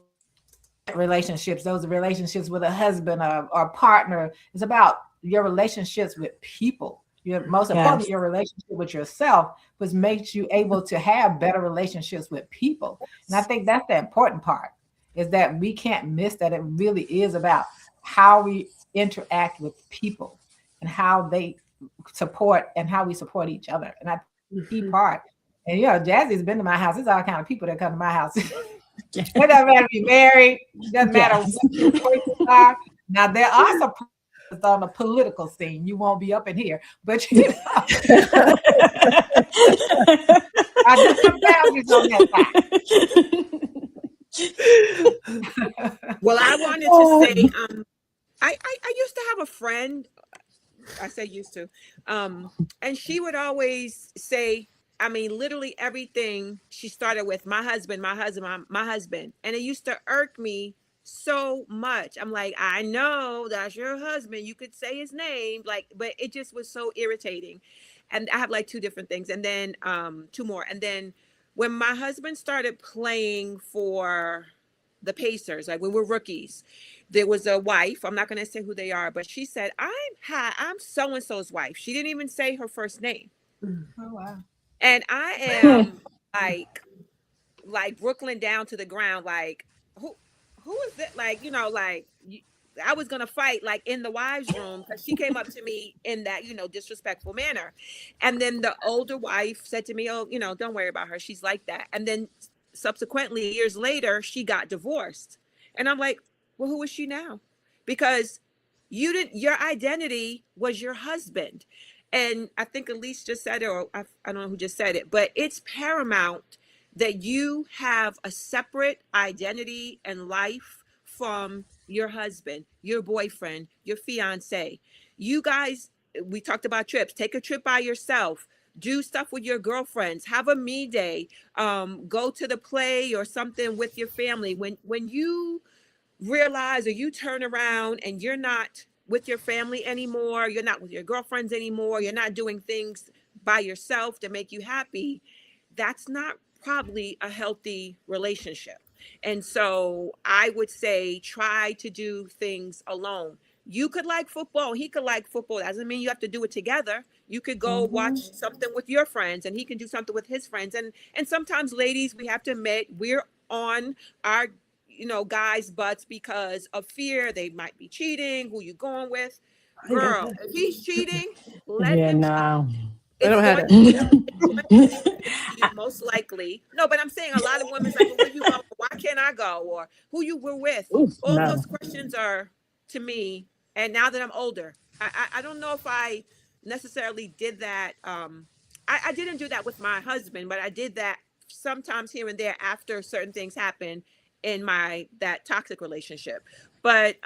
relationships with a husband or partner. It's about your relationships with people. Most importantly, your relationship with yourself, which makes you able to have better relationships with people. And I think that's the important part, is that we can't miss that. It really is about how we interact with people and how they support and how we support each other. And that's the key part. And, you know, Jazzy's been to my house. There's all kind of people that come to my house. It doesn't matter if you're married. It doesn't matter what your choices are. Now, there are some on the political scene. You won't be up in here, but you know, I just some boundaries on that side. Well, I wanted to say, I used to have a friend. I say used to, and she would always say, I mean, literally everything. She started with my husband, and it used to irk me so much. I'm like, I know that's your husband, you could say his name, like, but it just was so irritating. And I have like 2 different things, and then 2 more. And then when my husband started playing for the Pacers, like when we're rookies, there was a wife, I'm not going to say who they are, but she said, I'm so and so's wife. She didn't even say her first name. Oh, wow. And I am like Brooklyn down to the ground, like, who is it? Like, you know, like I was going to fight like in the wives' room, because she came up to me in that, you know, disrespectful manner. And then the older wife said to me, oh, you know, don't worry about her. She's like that. And then subsequently, years later, she got divorced. And I'm like, well, who is she now? Because your identity was your husband. And I think Alieze just said it, or I don't know who just said it, but it's paramount that you have a separate identity and life from your husband, your boyfriend, your fiance. You guys, we talked about trips. Take a trip by yourself. Do stuff with your girlfriends. Have a me day. Go to the play or something with your family. When you realize or you turn around and you're not with your family anymore, you're not with your girlfriends anymore, you're not doing things by yourself to make you happy, that's not probably a healthy relationship. And so I would say try to do things alone. You could like football, he could like football. Doesn't mean you have to do it together. You could go watch something with your friends and he can do something with his friends. And sometimes, ladies, we have to admit we're on our guys' butts because of fear. They might be cheating. Who you going with? I got Girl, that. if he's cheating, let Yeah, him cheat. no. I It's don't have going it. to lead to you most likely. No, but I'm saying a lot of women's like, well, where you go? Why can't I go? Or who you were with? Oof, All no. those questions are to me. And now that I'm older, I don't know if I necessarily did that. I didn't do that with my husband, but I did that sometimes here and there after certain things happen in that toxic relationship. But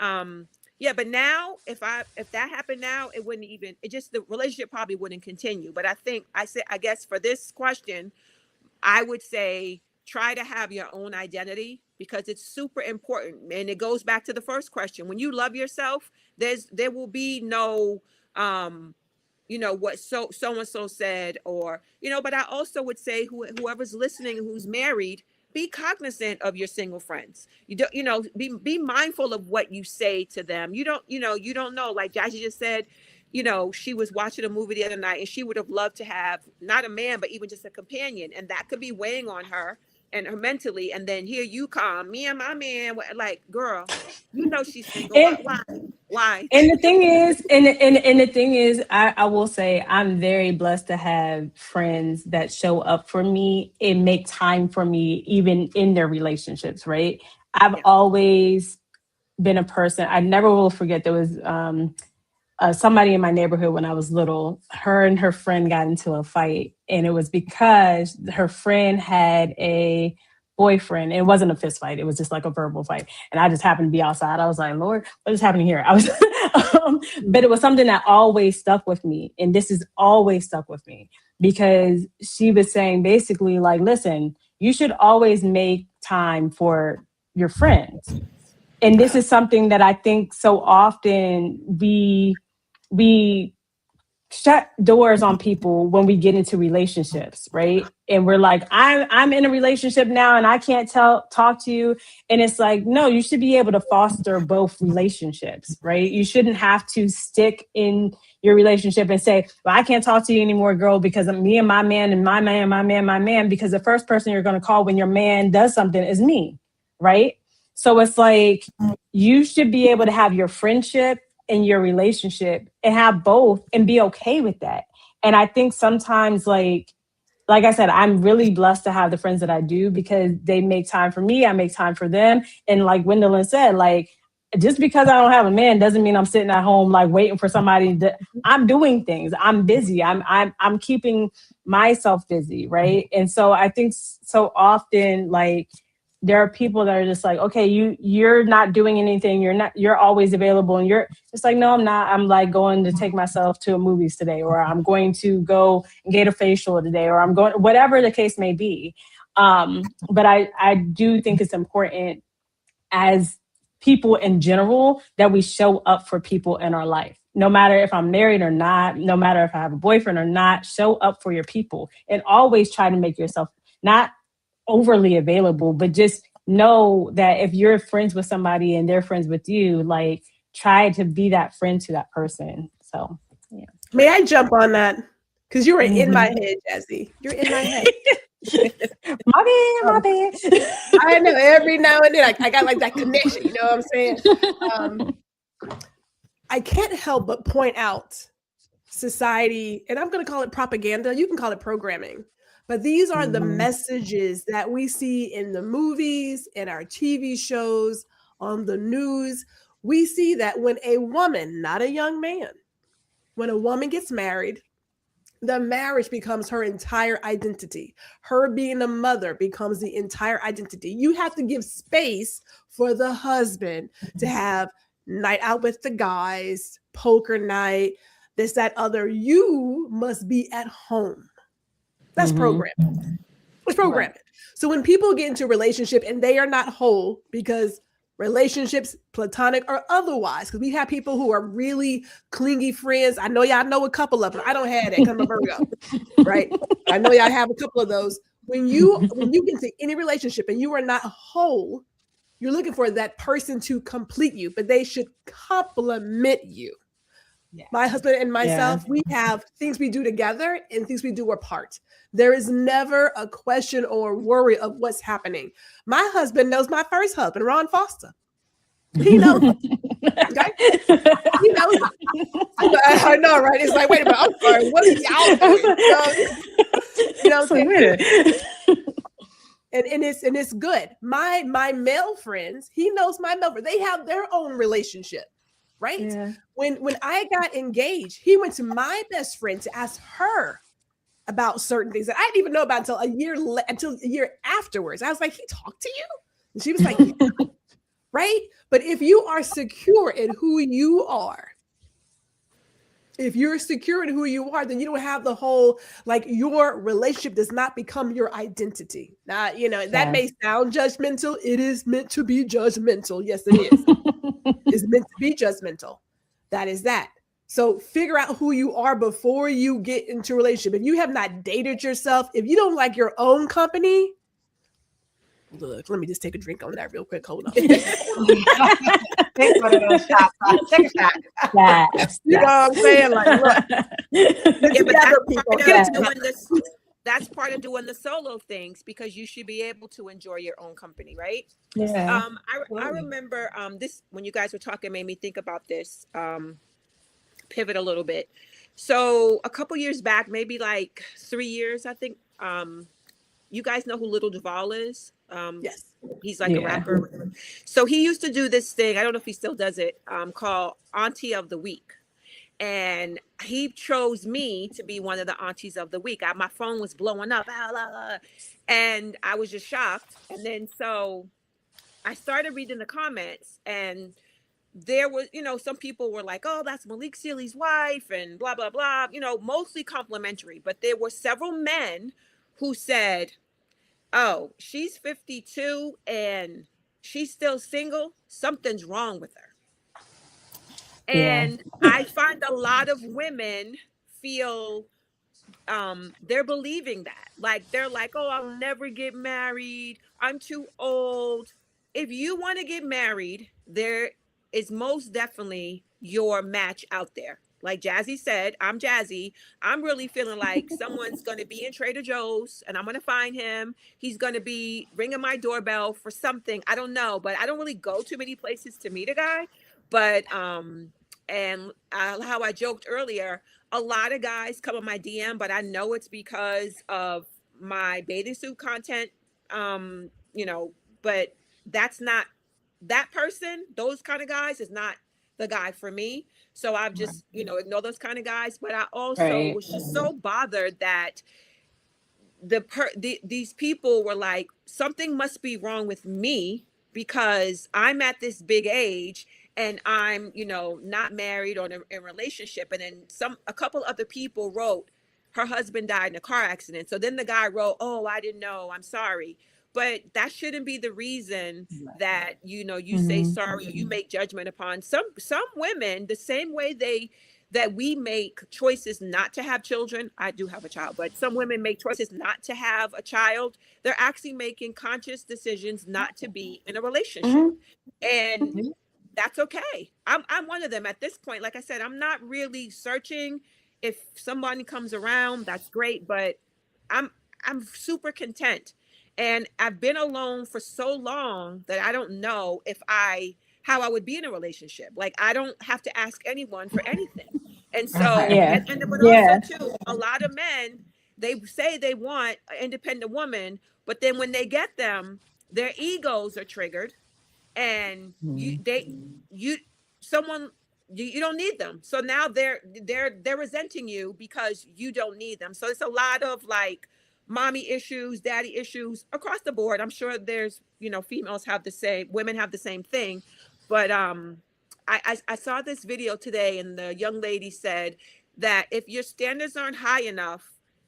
yeah, but now if that happened now, it wouldn't even, it just, the relationship probably wouldn't continue. But I guess for this question, I would say try to have your own identity because it's super important. And it goes back to the first question. When you love yourself, there will be no what so and so said, or but I also would say whoever's listening who's married, be cognizant of your single friends. You don't be mindful of what you say to them. You don't know, like Jazzy just said, she was watching a movie the other night and she would have loved to have not a man but even just a companion, and that could be weighing on her and her mentally. And then here you come, me and my man, like, girl, she's single. And Why? And the thing is, and the thing is, I will say I'm very blessed to have friends that show up for me and make time for me, even in their relationships, right? I've Yeah. always been a person, I never will forget, there was somebody in my neighborhood when I was little. Her and her friend got into a fight, and it was because her friend had a boyfriend. It wasn't a fist fight; it was just like a verbal fight. And I just happened to be outside. I was like, "Lord, what is happening here?" But it was something that always stuck with me, and this has always stuck with me because she was saying basically, like, "Listen, you should always make time for your friends." And this is something that I think so often we shut doors on people when we get into relationships, right? And we're like, I'm in a relationship now and I can't talk to you. And it's like, no, you should be able to foster both relationships, right? You shouldn't have to stick in your relationship and say, well, I can't talk to you anymore, girl, because me and my man and my man, because the first person you're going to call when your man does something is me, right? So it's like, you should be able to have your friendship in your relationship and have both and be okay with that. And I think sometimes, like I said, I'm really blessed to have the friends that I do because they make time for me. I make time for them. And like Gwendolyn said, like, just because I don't have a man doesn't mean I'm sitting at home, like waiting for somebody to, I'm doing things. I'm busy. I'm keeping myself busy. Right. And so I think so often, like, there are people that are just like, okay, you're not doing anything. You're always available. And you're just like, no, I'm not. I'm like going to take myself to a movies today, or I'm going to go and get a facial today, or I'm going, whatever the case may be. But I do think it's important as people in general that we show up for people in our life. No matter if I'm married or not, no matter if I have a boyfriend or not, show up for your people and always try to make yourself not overly available, but just know that if you're friends with somebody and they're friends with you, like, try to be that friend to that person. So, yeah. May I jump on that? Because you were in my head, Jazzy. You're in my head. My bad. I know every now and then I got like that connection. You know what I'm saying? I can't help but point out society, and I'm going to call it propaganda. You can call it programming. But these are the messages that we see in the movies, in our TV shows, on the news. We see that when a woman, not a young man, when a woman gets married, the marriage becomes her entire identity. Her being a mother becomes the entire identity. You have to give space for the husband to have night out with the guys, poker night, this, that, other. You must be at home. That's programming. It's programming. Right. So when people get into a relationship and they are not whole because relationships, platonic or otherwise, because we have people who are really clingy friends. I know y'all know a couple of them. I don't have that because I'm a Virgo, right? I know y'all have a couple of those. When you get into any relationship and you are not whole, you're looking for that person to complete you, but they should complement you. Yeah. My husband and myself, we have things we do together and things we do apart. There is never a question or worry of what's happening. My husband knows my first husband, Ron Foster. He knows. Okay? He knows. I know, right? It's like, wait a minute, I'm sorry. What are y'all doing? You know what I'm saying? And it's good. My male friends, he knows my male friends. They have their own relationship. Right? Yeah. When I got engaged, he went to my best friend to ask her about certain things that I didn't even know about until a year afterwards. I was like, he talked to you? And she was like, yeah. Right? But if you are secure in who you are, if you're secure in who you are, then you don't have the whole, like, your relationship does not become your identity. Now, that may sound judgmental. It is meant to be judgmental. Yes, it is. It's meant to be judgmental. That is that. So figure out who you are before you get into a relationship. If you have not dated yourself, if you don't like your own company, look, let me just take a drink on that real quick. Hold on. Take one of those shots. Take a shot. Yes. You know what I'm saying? Like, look. Yeah, but that's part of doing the solo things, because you should be able to enjoy your own company, right? Yeah. I remember this, when you guys were talking, made me think about this, pivot a little bit. So a couple years back, maybe like 3 years, I think, you guys know who Little Duval is? Yes. He's like a rapper. So he used to do this thing, I don't know if he still does it, called Auntie of the Week. And he chose me to be one of the aunties of the week. My phone was blowing up, and I was just shocked. And then so I started reading the comments, and there was, some people were like, oh, that's Malik Sealy's wife and blah, blah, blah, mostly complimentary. But there were several men who said, oh, she's 52 and she's still single. Something's wrong with her. And I find a lot of women feel they're believing that. Like, they're like, oh, I'll never get married. I'm too old. If you want to get married, there is most definitely your match out there. Like Jazzy said, I'm Jazzy. I'm really feeling like someone's going to be in Trader Joe's and I'm going to find him. He's going to be ringing my doorbell for something. I don't know, but I don't really go too many places to meet a guy. But how I joked earlier, a lot of guys come on my DM, but I know it's because of my bathing suit content. But that's not that person. Those kind of guys is not the guy for me. So I've just, ignore those kind of guys. But I also was just so bothered that these people were like, something must be wrong with me because I'm at this big age and I'm, not married or in a relationship. And then a couple other people wrote, her husband died in a car accident. So then the guy wrote, oh, I didn't know, I'm sorry. But that shouldn't be the reason that, you say sorry, you make judgment upon some women, the same way that we make choices not to have children. I do have a child, but some women make choices not to have a child. They're actually making conscious decisions not to be in a relationship. And that's okay. I'm one of them at this point. Like I said, I'm not really searching. If somebody comes around, that's great, but I'm super content. And I've been alone for so long that I don't know how I would be in a relationship. Like, I don't have to ask anyone for anything. And so, also too, a lot of men, they say they want an independent woman, but then when they get them, their egos are triggered, and someone you don't need them. So now they're resenting you because you don't need them. So it's a lot of like mommy issues, daddy issues across the board. I'm sure there's, females have the same, women have the same thing. But I saw this video today, and the young lady said that if your standards aren't high enough,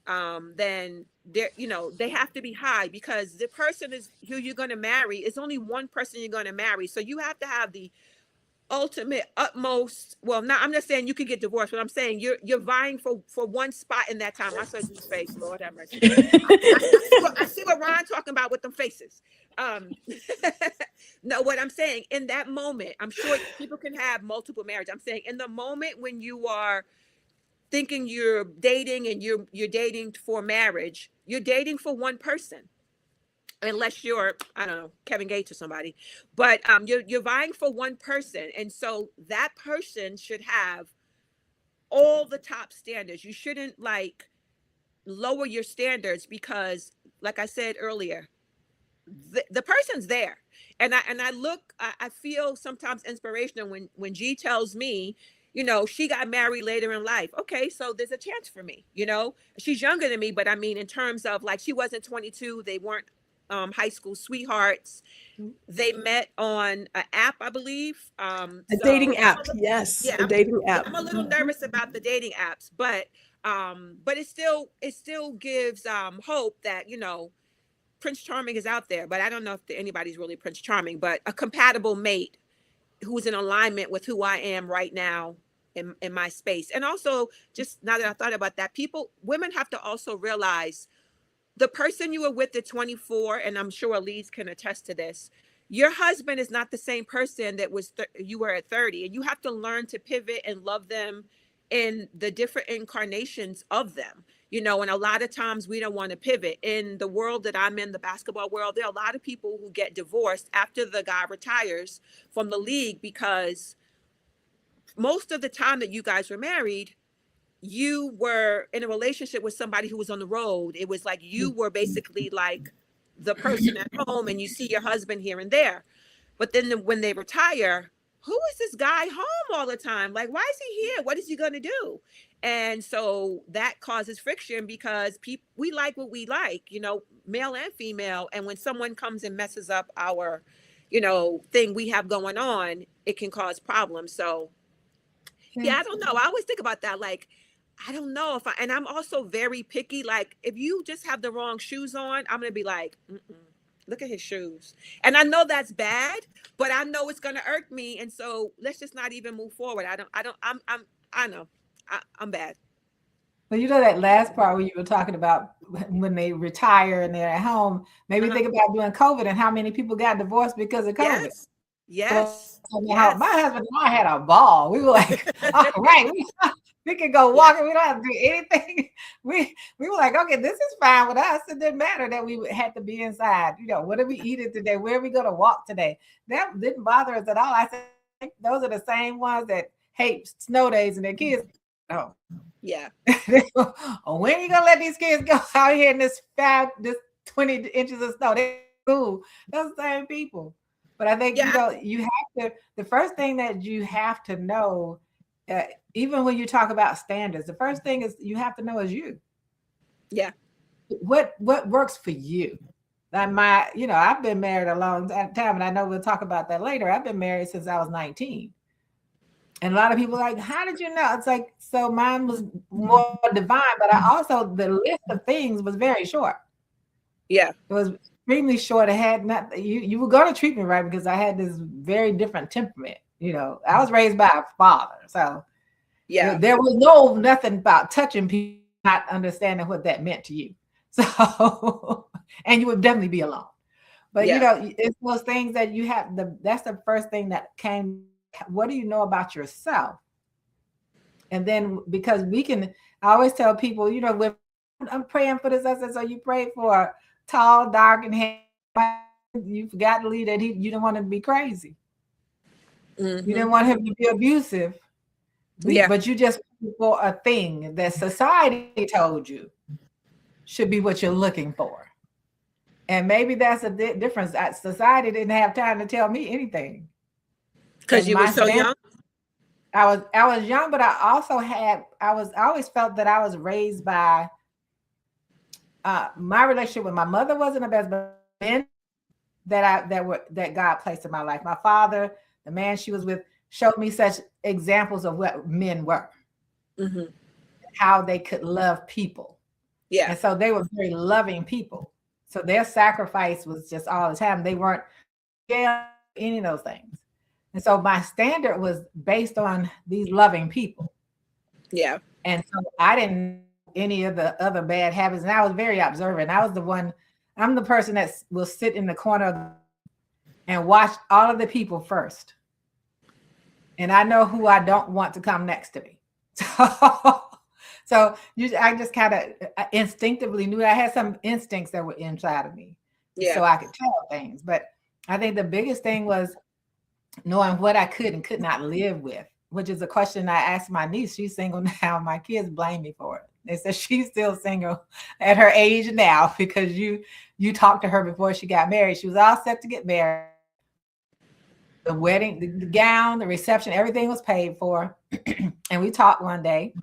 then they have to be high, because the person is who you're going to marry is only one person you're going to marry. So you have to have the utmost, well, not, I'm not saying you could get divorced, but I'm saying you're vying for one spot in that time. I saw his face, Lord have mercy. I see what Ron talking about with them faces. No, what I'm saying, in that moment, I'm sure people can have multiple marriages. I'm saying in the moment when you are thinking you're dating and you're dating for marriage, you're dating for one person. Unless you're, I don't know, Kevin Gates or somebody, but you're vying for one person. And so that person should have all the top standards. You shouldn't like lower your standards, because like I said earlier, the person's there. And I feel sometimes inspirational when G tells me, she got married later in life. Okay, so there's a chance for me. She's younger than me, but I mean, in terms of like, she wasn't 22. They weren't high school sweethearts. They met on an app, I believe. A dating app. Yes. Yeah, a dating app. I'm a little nervous about the dating apps, but it still gives hope that, Prince Charming is out there. But I don't know if anybody's really Prince Charming, but a compatible mate who's in alignment with who I am right now in my space. And also, just now that I thought about that, women have to also realize the person you were with at 24, and I'm sure Alieze can attest to this, your husband is not the same person that you were at 30. And you have to learn to pivot and love them in the different incarnations of them. And a lot of times we don't want to pivot. In the world that I'm in, the basketball world, there are a lot of people who get divorced after the guy retires from the league, because most of the time that you guys were married, you were in a relationship with somebody who was on the road. It was like you were basically like the person at home, and you see your husband here and there. But then when they retire, who is this guy home all the time? Like, why is he here? What is he going to do? And so that causes friction, because we like what we like, male and female. And when someone comes and messes up our, thing we have going on, it can cause problems. So yeah, I don't know. I always think about that. Like, I don't know and I'm also very picky. Like, if you just have the wrong shoes on, I'm going to be like, look at his shoes. And I know that's bad, but I know it's going to irk me. And so let's just not even move forward. I'm bad. Well, that last part where you were talking about when they retire and they're at home, made me think about during COVID and how many people got divorced because of COVID. Yes. So, my husband and I had a ball. We were like, all right, we can go walking. We don't have to do anything. We were like, okay, this is fine with us. It didn't matter that we had to be inside. What are we eating today? Where are we going to walk today? That didn't bother us at all. I said, those are the same ones that hate snow days and their kids. Oh, yeah. When are you gonna let these kids go out here in this 20 inches of snow? They're cool. Those same people. But I think you have to. The first thing that you have to know, even when you talk about standards, the first thing is you have to know is you. Yeah. What works for you? I've been married a long time, and I know we'll talk about that later. I've been married since I was 19. And a lot of people are like, how did you know? It's like, so mine was more divine, but the list of things was very short. Yeah. It was extremely short. I had you were going to treat me right, because I had this very different temperament. I was raised by a father. So yeah, there was nothing about touching people, not understanding what that meant to you. So, and you would definitely be alone. But, it's those things that you have, that's the first thing that came. What do you know about yourself? And then, because I always tell people, when I'm praying for this, I said, so you pray for tall, dark, and handsome. You forgot to leave that you didn't want him to be crazy. Mm-hmm. You didn't want him to be abusive. But you just for a thing that society told you should be what you're looking for. And maybe that's a difference. Society didn't have time to tell me anything. Because you were so young? I was young, but I always felt that I was raised by my relationship with my mother wasn't the best, but men that God placed in my life. My father, the man she was with, showed me such examples of what men were, how they could love people. Yeah. And so they were very loving people. So their sacrifice was just all the time. They weren't any of those things. And so my standard was based on these loving people. Yeah. And so I didn't know any of the other bad habits. And I was very observant. I'm the person that will sit in the corner and watch all of the people first. And I know who I don't want to come next to me. I just kind of instinctively knew I had some instincts that were inside of me. Yeah. So I could tell things. But I think the biggest thing was knowing what I could and could not live with, which is a question I asked my niece. She's single now. My kids blame me for it. They said she's still single at her age now because you talked to her before she got married. She was all set to get married. The wedding, the gown, the reception, everything was paid for. And we talked one day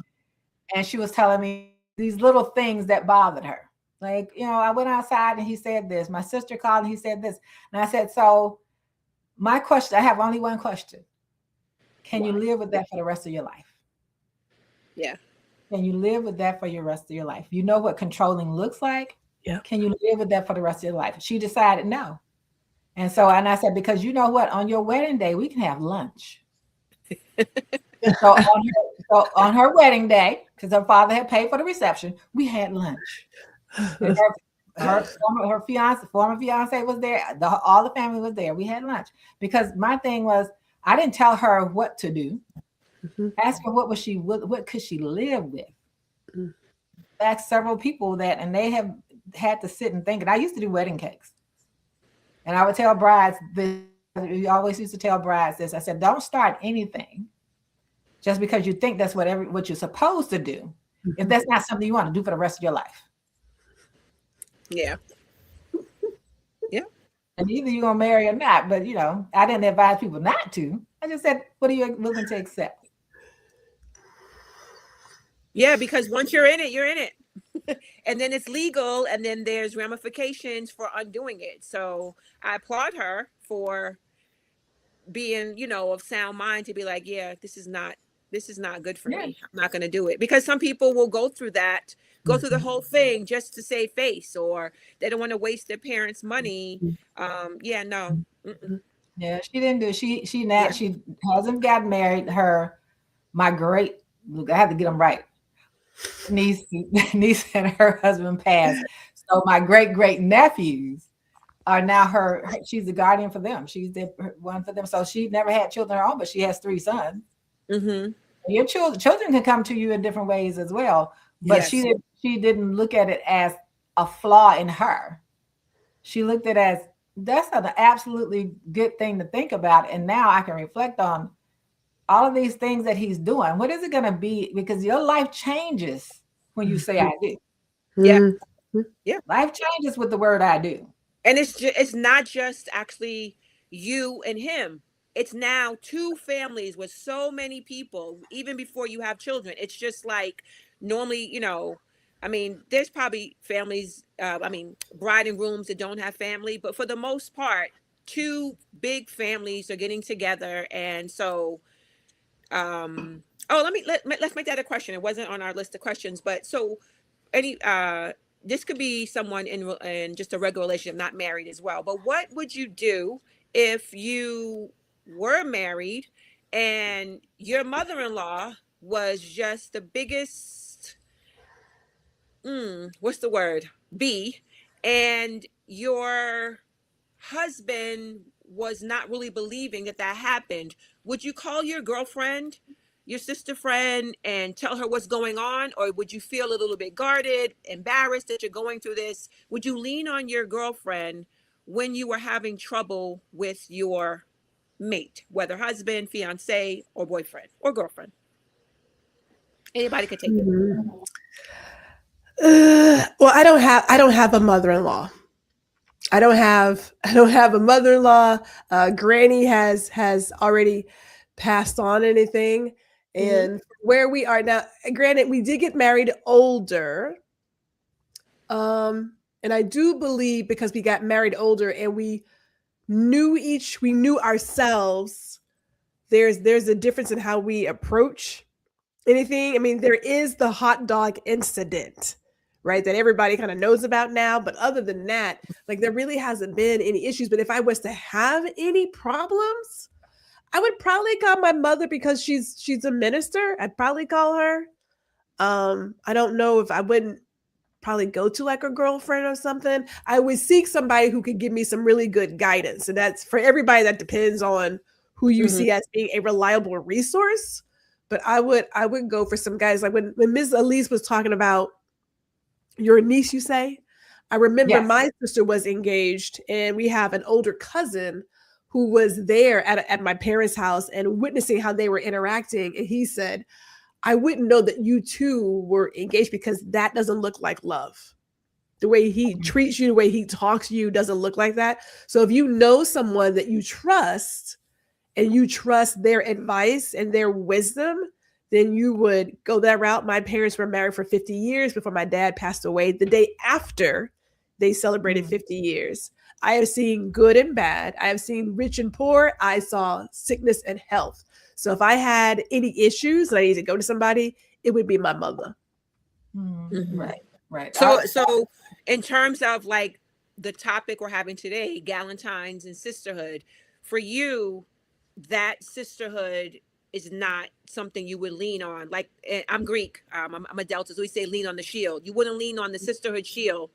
and she was telling me these little things that bothered her. Like, I went outside and he said this. My sister called and he said this. And I said, so my question, I have only one question. Can you live with that for the rest of your life? Yeah. Can you live with that for your rest of your life? You know what controlling looks like? Yeah. Can you live with that for the rest of your life? She decided no. And I said, because you know what? On your wedding day, we can have lunch. So on her wedding day, because her father had paid for the reception, we had lunch. Her former fiance was there. All the family was there. We had lunch because my thing was I didn't tell her what to do. Ask her what could she live with. Asked several people that, and they have had to sit and think. And I used to do wedding cakes, and I would tell brides this. We always used to tell brides this. I said, don't start anything just because you think that's what you're supposed to do. If that's not something you want to do for the rest of your life. Yeah. Yeah. And either you're going to marry or not, but I didn't advise people not to. I just said, what are you willing to accept? Yeah, because once you're in it, you're in it. And then it's legal, and then there's ramifications for undoing it. So I applaud her for being, of sound mind to be like, yeah, this is not good for me. I'm not going to do it. Because some people will go through the whole thing just to save face, or they don't want to waste their parents' money. Yeah, no. Yeah, she didn't do it. She hasn't gotten married. I have to get them right. Niece and her husband passed. So my great nephews are now she's the guardian for them. She's the one for them. So she never had children of her own, but she has 3 sons. Your children can come to you in different ways as well. But yes. She didn't look at it as a flaw in her. She looked at it as that's an absolutely good thing to think about. And now I can reflect on all of these things that he's doing. What is it going to be? Because your life changes when you say I do. Yeah. Yeah. Life changes with the word I do. And it's not just actually you and him. It's now 2 families with so many people, even before you have children. It's just like normally, there's probably families, bride and grooms that don't have family, but for the most part, 2 big families are getting together. And so, let's make that a question. It wasn't on our list of questions, but so this could be someone in just a regular relationship, not married as well. But what would you do if you were married and your mother-in-law was just the biggest, what's the word? B, and your husband was not really believing that happened? Would you call your girlfriend, your sister friend, and tell her what's going on? Or would you feel a little bit guarded, embarrassed that you're going through this? Would you lean on your girlfriend when you were having trouble with your mate, whether husband, fiance, or boyfriend or girlfriend? Anybody could take it. Well, I don't have a mother-in-law. I don't have a mother-in-law. Granny has already passed on anything. And where we are now, granted, we did get married older. And I do believe because we got married older and we knew ourselves, there's a difference in how we approach anything. I mean, there is the hot dog incident, right? That everybody kind of knows about now. But other than that, like there really hasn't been any issues. But if I was to have any problems, I would probably call my mother because she's a minister. I'd probably call her. I don't know if I wouldn't probably go to like a girlfriend or something. I would seek somebody who could give me some really good guidance. And that's for everybody, that depends on who you see as being a reliable resource. But I would go for some guys like when Ms. Alieze was talking about your niece, you say, I remember my sister was engaged and we have an older cousin who was there at my parents' house and witnessing how they were interacting. And he said, I wouldn't know that you two were engaged because that doesn't look like love. The way he treats you, the way he talks to you doesn't look like that. So if you know someone that you trust and you trust their advice and their wisdom, then you would go that route. My parents were married for 50 years before my dad passed away. The day after they celebrated 50 years. I have seen good and bad. I have seen rich and poor. I saw sickness and health. So if I had any issues and I need to go to somebody, it would be my mother. Right. So in terms of like the topic we're having today, Galentines and sisterhood, for you, that sisterhood is not something you would lean on. Like I'm Greek, I'm a Delta, so we say lean on the shield. You wouldn't lean on the sisterhood shield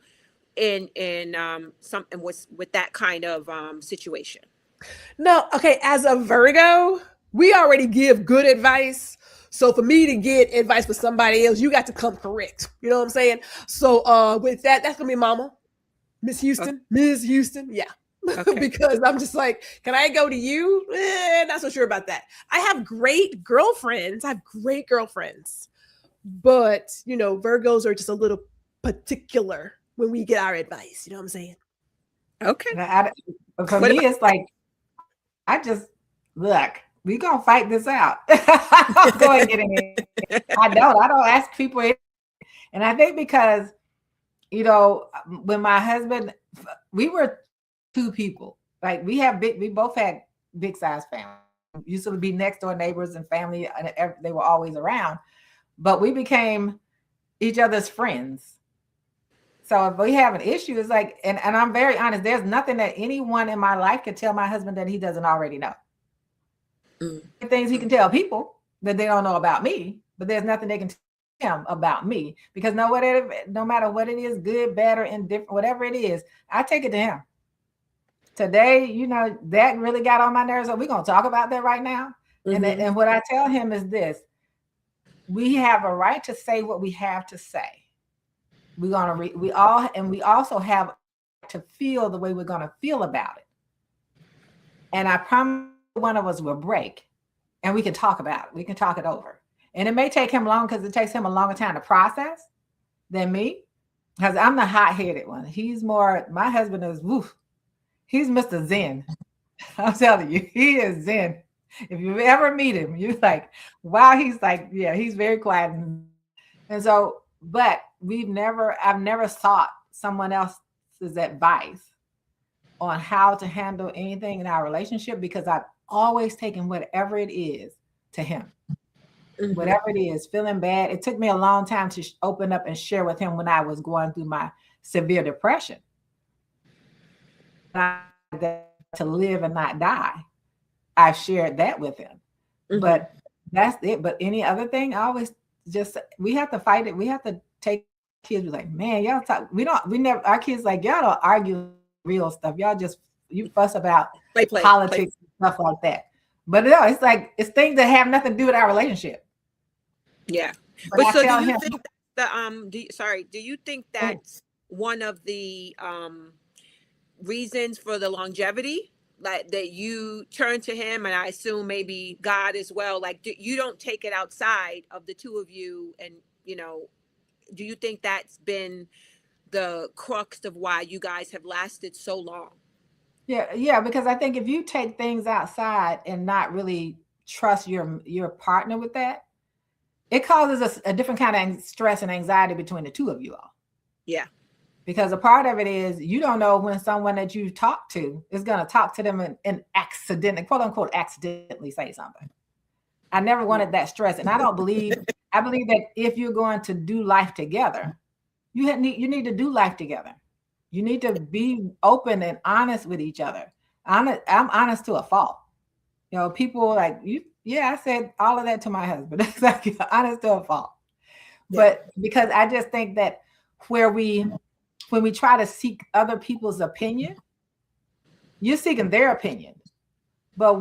in something with that kind of situation. No, okay. As a Virgo, we already give good advice. So for me to get advice for somebody else, you got to come correct. You know what I'm saying? So with that, that's gonna be Mama, Miss Houston, Ms. Houston, yeah. Okay. Because I'm just like, can I go to you? Not so sure about that. I have great girlfriends. But you know, Virgos are just a little particular when we get our advice. You know what I'm saying? Okay. For me, it's like, I just look. We gonna fight this out. I'm going to get in it. I don't ask people, and I think because you know, when my husband, we were two people. Like we both had big size family. We used to be next door neighbors and family, and they were always around. But we became each other's friends. So if we have an issue, it's like, and I'm very honest, there's nothing that anyone in my life can tell my husband that he doesn't already know. Things he can tell people that they don't know about me, but there's nothing they can tell him about me, because no matter what it is, good, bad, or indifferent, whatever it is, I take it to him. Today, you know, that really got on my nerves. So we're going to talk about that right now. And what I tell him is this: we have a right to say what we have to say. We also have to feel the way we're going to feel about it. And I promise one of us will break, and we can talk about it. We can talk it over. And it may take him long because it takes him a longer time to process than me, because I'm the hot-headed one. He's more, my husband is, woof, he's Mr. Zen. I'm telling you, he is Zen. If you ever meet him, you're like, wow, he's like, yeah, he's very quiet. And so, but I've never sought someone else's advice on how to handle anything in our relationship, because I've always taken whatever it is to him. Whatever it is, feeling bad. It took me a long time to open up and share with him when I was going through my severe depression. To live and not die. I've shared that with him. But that's it. But any other thing, I always just, we have to fight it. We have to take kids, be like, man, y'all talk. Our kids like, y'all don't argue real stuff. Y'all just, you fuss about politics and stuff like that. But no, it's like, it's things that have nothing to do with our relationship. Yeah. But so do you think do you think that's one of the reasons for the longevity, like that you turn to him, and I assume maybe God as well, like you don't take it outside of the two of you, and you know, do you think that's been the crux of why you guys have lasted so long? Yeah, because I think if you take things outside and not really trust your partner with that, it causes a different kind of stress and anxiety between the two of you all. Yeah. Because a part of it is you don't know when someone that you talk to is going to talk to them and accidentally, quote unquote, accidentally say something. I never wanted that stress. And I believe that if you're going to do life together, you need to do life together. You need to be open and honest with each other. I'm honest to a fault. You know, people like you. Yeah, I said all of that to my husband. It's like honest to a fault. Yeah. But because I just think that when we try to seek other people's opinion, you're seeking their opinion. But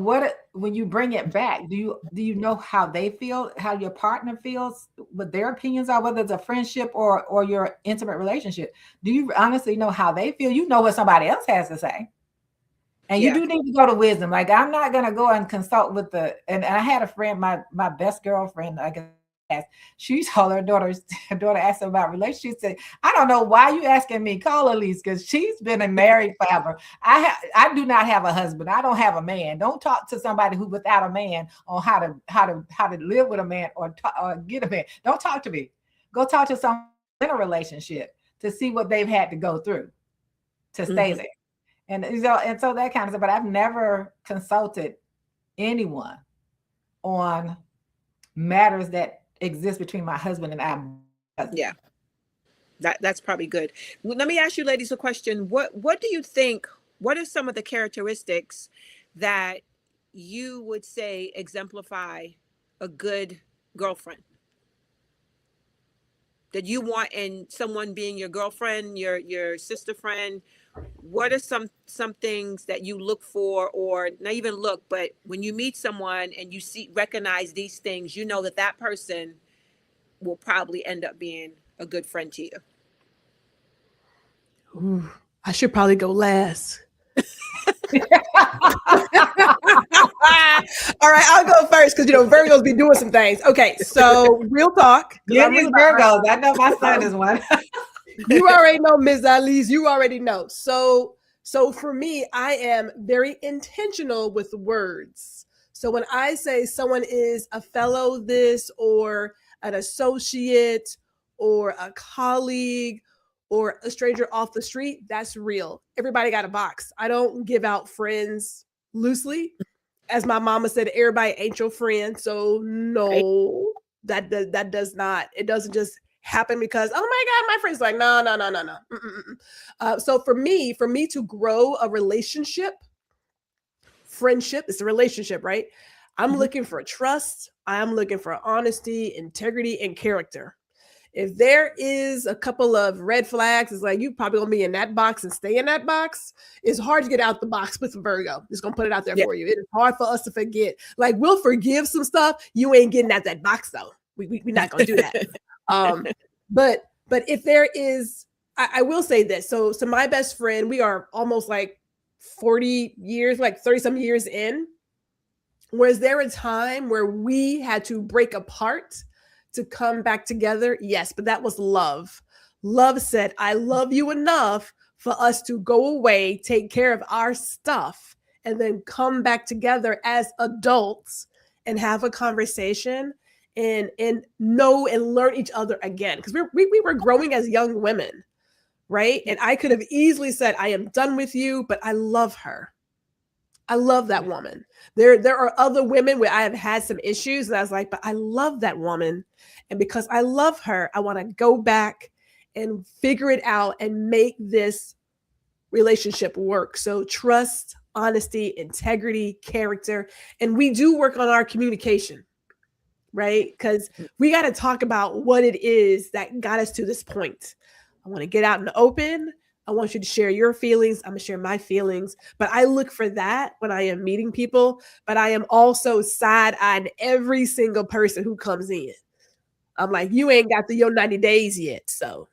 when you bring it back, do you know how they feel, how your partner feels, what their opinions are, whether it's a friendship or your intimate relationship? Do you honestly know how they feel? You know what somebody else has to say. And you do need to go to wisdom. Like, I'm not going to go and consult with and I had a friend, my best girlfriend, I guess, she told her daughter asked her about relationships. She said, I don't know why you asking me, call Alieze, because she's been married forever. I do not have a husband. I don't have a man. Don't talk to somebody who without a man on how to live with a man or get a man. Don't talk to me. Go talk to someone in a relationship to see what they've had to go through to stay there. And so that kind of stuff, but I've never consulted anyone on matters that exist between my husband and I. Yeah, that's probably good. Let me ask you ladies a question. What do you think, what are some of the characteristics that you would say exemplify a good girlfriend? That you want in someone being your girlfriend, your sister friend? What are some things that you look for, or not even look, but when you meet someone and you recognize these things, you know that person will probably end up being a good friend to you? Ooh, I should probably go last. All right, I'll go first because Virgos be doing some things. Okay, so real talk. Yeah, these Virgos. I know my son is one. You already know, Ms. Alieze. You already know. So for me, I am very intentional with words. So when I say someone is a fellow this or an associate or a colleague or a stranger off the street, that's real. Everybody got a box. I don't give out friends loosely. As my mama said, everybody ain't your friend. So no, that does not. It doesn't just happen because, oh my God, my friend's like, no. So for me to grow a relationship, friendship, it's a relationship, right? I'm looking for trust. I'm looking for honesty, integrity, and character. If there is a couple of red flags, it's like, you probably gonna be in that box and stay in that box. It's hard to get out the box with Virgo. Just gonna put it out there for you. It is hard for us to forget. Like, we'll forgive some stuff. You ain't getting out that box though. We're not gonna do that. But if there is, I will say this. So my best friend, we are almost like 40 years, like 30 some years in. Was there a time where we had to break apart to come back together? Yes, but that was love. Love said, I love you enough for us to go away, take care of our stuff, and then come back together as adults and have a conversation and know and learn each other again. Because we were growing as young women, right? And I could have easily said, I am done with you, but I love her. I love that woman. There are other women where I have had some issues and I was like, but I love that woman. And because I love her, I want to go back and figure it out and make this relationship work. So trust, honesty, integrity, character. And we do work on our communication, right? Because we got to talk about what it is that got us to this point. I want to get out in the open. I want you to share your feelings. I'm going to share my feelings. But I look for that when I am meeting people. But I am also side-eyeing every single person who comes in. I'm like, you ain't got your 90 days yet. So.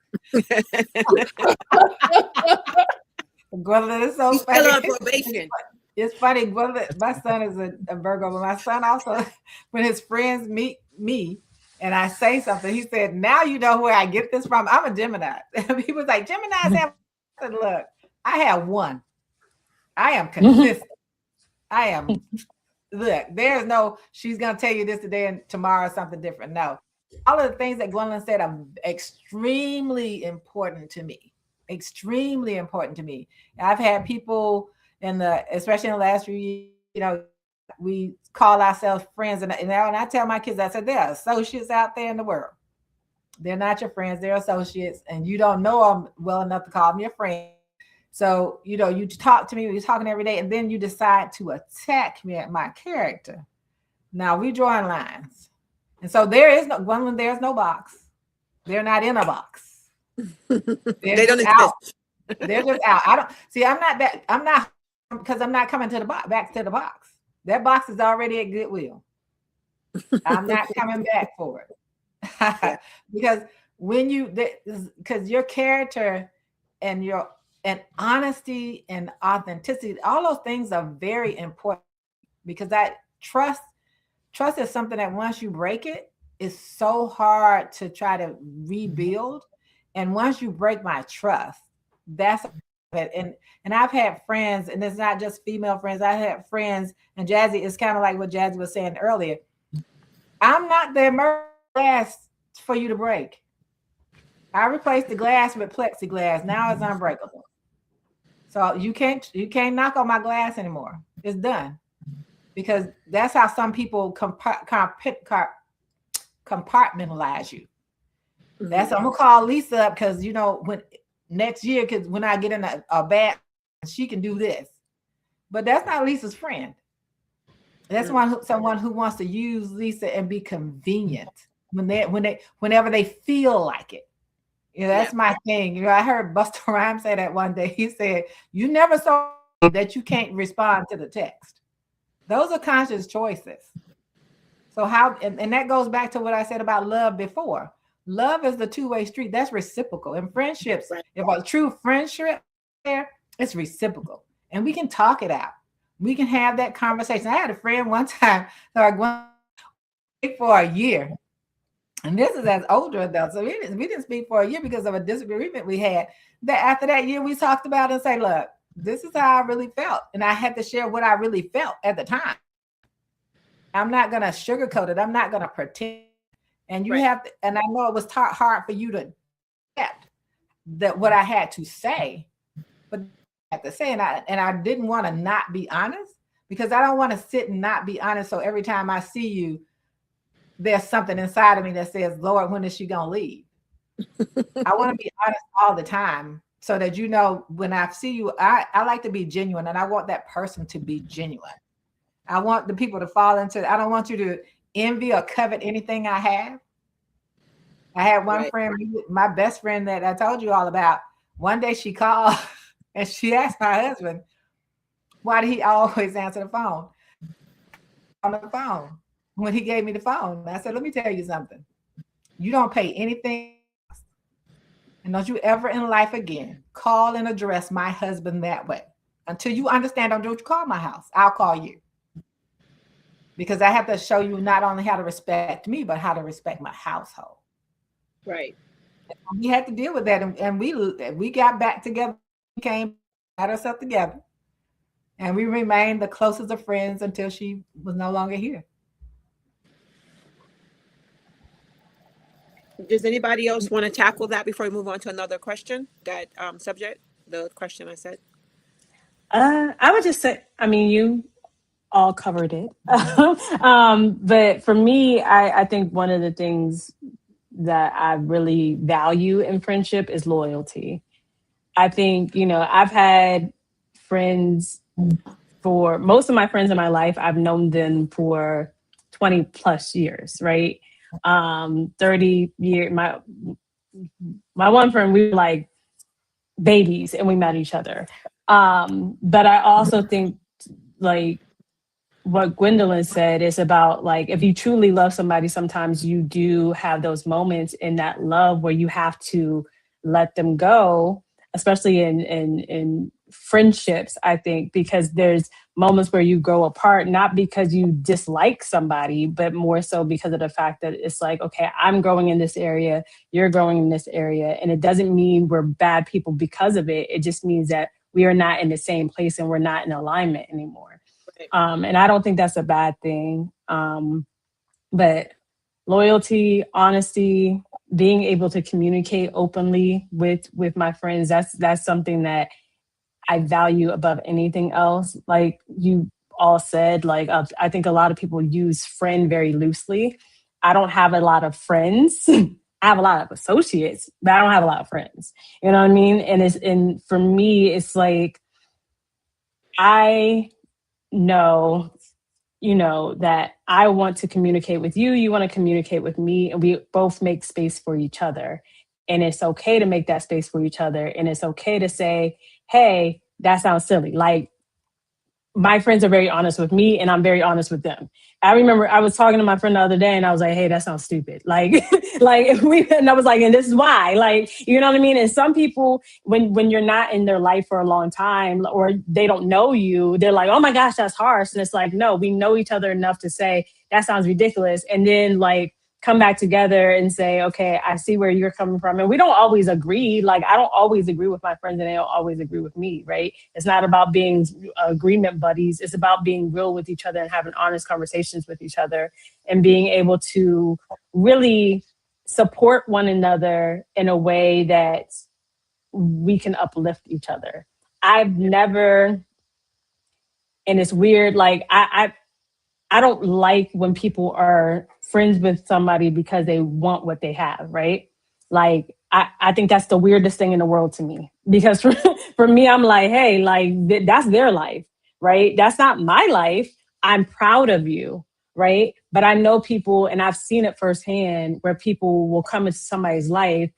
Gwendolyn is so funny. Still on probation. It's funny. Gwendolyn, my son is a Virgo, but my son also, when his friends meet me, and I say something, he said, now you know where I get this from. I'm a Gemini. He was like, Geminis have, I said, look, I have one. I am consistent. I am look, there's no, she's going to tell you this today and tomorrow something different. No. All of the things that Gwendolyn said are extremely important to me. Extremely important to me. I've had people especially in the last few years, you know, we call ourselves friends. And I tell my kids, I said, there are associates out there in the world. They're not your friends, they're associates. And you don't know them well enough to call them your friend. So, you know, you talk to me, we're talking every day, and then you decide to attack me at my character. Now we drawing lines. And so Gwendolyn, there's no box. They're not in a box. They don't out. exist. They're just out. Because I'm not coming to the box, back to the box. That box is already at Goodwill. I'm not coming back for it. Because because your character and honesty and authenticity, all those things are very important, because that trust is something that once you break it, it's so hard to try to rebuild. And once you break my trust, that's it. And I've had friends, and it's not just female friends. I had friends, and Jazzy, it's kind of like what Jazzy was saying earlier. I'm not the glass for you to break. I replaced the glass with plexiglass. Now it's unbreakable. So you can't knock on my glass anymore. It's done. Because that's how some people compartmentalize you. That's I'm gonna call Lisa up, because you know next year, because when I get in a bad, she can do this. But that's not Lisa's friend. That's someone who wants to use Lisa and be convenient whenever they feel like it. You know, that's my thing. You know, I heard Busta Rhymes say that one day. He said, "You never saw that you can't respond to the text." Those are conscious choices. So and that goes back to what I said about love before. Love is the two-way street. That's reciprocal. In friendships, if a true friendship there, it's reciprocal. And we can talk it out. We can have that conversation. I had a friend one time that I went for a year. And this is as older adults. So we didn't speak for a year because of a disagreement we had. That after that year, we talked about it and say, look, this is how I really felt. And I had to share what I really felt at the time. I'm not going to sugarcoat it. I'm not going to pretend. And you have to, and I know it was hard for you to get that what I had to say, but I had to say, and I didn't want to not be honest, because I don't want to sit and not be honest. So every time I see you, there's something inside of me that says, Lord, when is she going to leave? I want to be honest all the time, so that, you know, when I see you, I like to be genuine, and I want that person to be genuine. I want the people to fall into, I don't want you to envy or covet anything I have. I had one friend, my best friend that I told you all about. One day she called and she asked my husband, why did he always answer the phone? On the phone. When he gave me the phone, I said, let me tell you something. You don't pay anything. And don't you ever in life again call and address my husband that way. Until you understand, don't you call my house. I'll call you. Because I have to show you not only how to respect me, but how to respect my household. Right. We had to deal with that. And we got back together, got ourselves together. And we remained the closest of friends until she was no longer here. Does anybody else want to tackle that before we move on to another question? That subject, the question I said? I would just say, I mean, you all covered it. But for me, I think one of the things that I really value in friendship is loyalty. I think, you know, I've had friends for most of my friends in my life. I've known them for 20 plus years, right? 30 years. My one friend, we were like babies and we met each other. But I also think, like, what Gwendolyn said is about, like, if you truly love somebody, sometimes you do have those moments in that love where you have to let them go, especially in friendships, I think, because there's moments where you grow apart, not because you dislike somebody, but more so because of the fact that it's like, okay, I'm growing in this area, you're growing in this area. And it doesn't mean we're bad people because of it. It just means that we are not in the same place and we're not in alignment anymore. And I don't think that's a bad thing. But loyalty, honesty, being able to communicate openly with my friends, that's something that I value above anything else. Like you all said, like I think a lot of people use friend very loosely. I don't have a lot of friends. I have a lot of associates, but I don't have a lot of friends. You know what I mean? And for me, it's like I know, that I want to communicate with you, you want to communicate with me, and we both make space for each other. And it's okay to make that space for each other. And it's okay to say, hey, that sounds silly. Like my friends are very honest with me and I'm very honest with them. I remember I was talking to my friend the other day and I was like, hey, that sounds stupid. Like, and I was like, and this is why, like, you know what I mean? And some people, when you're not in their life for a long time or they don't know you, they're like, oh my gosh, that's harsh. And it's like, no, we know each other enough to say that sounds ridiculous. And then like, come back together and say, okay, I see where you're coming from. And we don't always agree. Like, I don't always agree with my friends and they don't always agree with me, right? It's not about being agreement buddies. It's about being real with each other and having honest conversations with each other and being able to really support one another in a way that we can uplift each other. I've never, and it's weird, like I don't like when people are friends with somebody because they want what they have, right? Like, I think that's the weirdest thing in the world to me. Because for me, I'm like, hey, like, that's their life, right? That's not my life. I'm proud of you, right? But I know people, and I've seen it firsthand, where people will come into somebody's life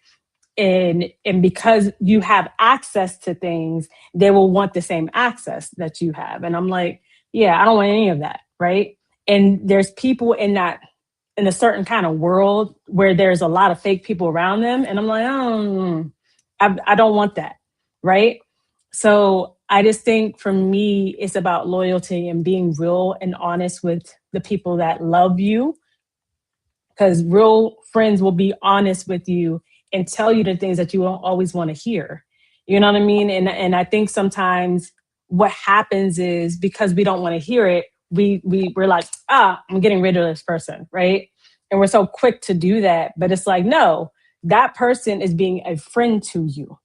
and because you have access to things, they will want the same access that you have. And I'm like, yeah, I don't want any of that, right? And there's people in a certain kind of world where there's a lot of fake people around them. And I'm like, oh, I don't want that, right? So I just think for me, it's about loyalty and being real and honest with the people that love you, because real friends will be honest with you and tell you the things that you don't always want to hear. You know what I mean? And I think sometimes what happens is because we don't want to hear it, we're like, I'm getting rid of this person, right? And we're so quick to do that. But it's like, no, that person is being a friend to you.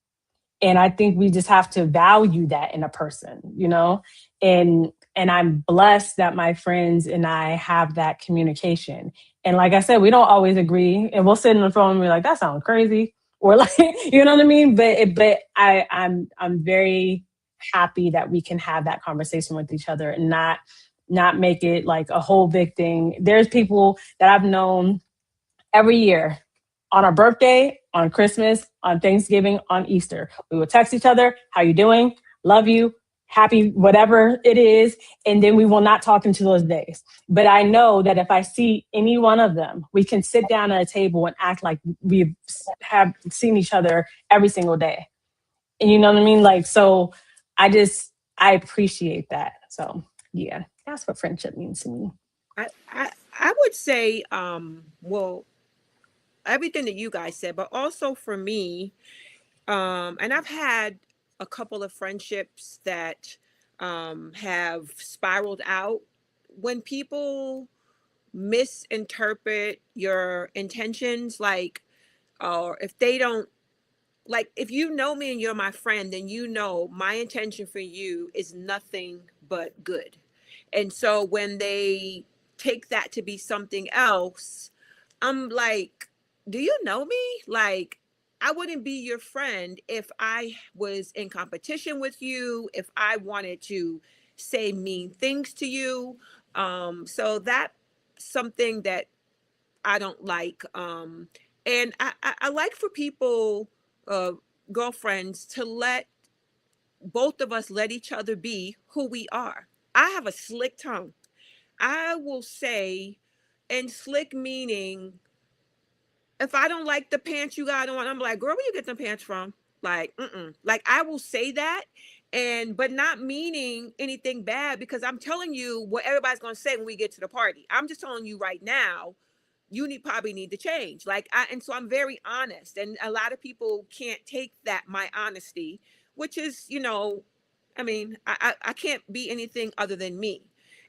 And I think we just have to value that in a person, and I'm blessed that my friends and I have that communication. And like I said, we don't always agree, and we'll sit on the phone and be like, that sounds crazy, or like, you know what I mean? I'm very happy that we can have that conversation with each other and not make it like a whole big thing. There's people that I've known every year, on our birthday, on Christmas, on Thanksgiving, on Easter. We will text each other, how you doing? Love you, happy, whatever it is. And then we will not talk into those days. But I know that if I see any one of them, we can sit down at a table and act like we have seen each other every single day. And you know what I mean? Like, so I appreciate that. So yeah, that's what friendship means to me. I would say, well, everything that you guys said, but also for me, and I've had a couple of friendships that have spiraled out when people misinterpret your intentions, like, or if they don't, like, if you know me and you're my friend, then you know my intention for you is nothing but good. And so when they take that to be something else, I'm like, do you know me? Like, I wouldn't be your friend if I was in competition with you, if I wanted to say mean things to you. So that's something that I don't like. And I like for people, uh, girlfriends, to let both of us let each other be who we are. I have a slick tongue. I will say, and slick meaning, if I don't like the pants you got on, I'm like, girl, where you get them pants from? Like, like, I will say that, and but not meaning anything bad, because I'm telling you what everybody's gonna say when we get to the party. I'm just telling you right now, you probably need to change. Like, and so I'm very honest, and a lot of people can't take that, my honesty, which is, I mean, I can't be anything other than me.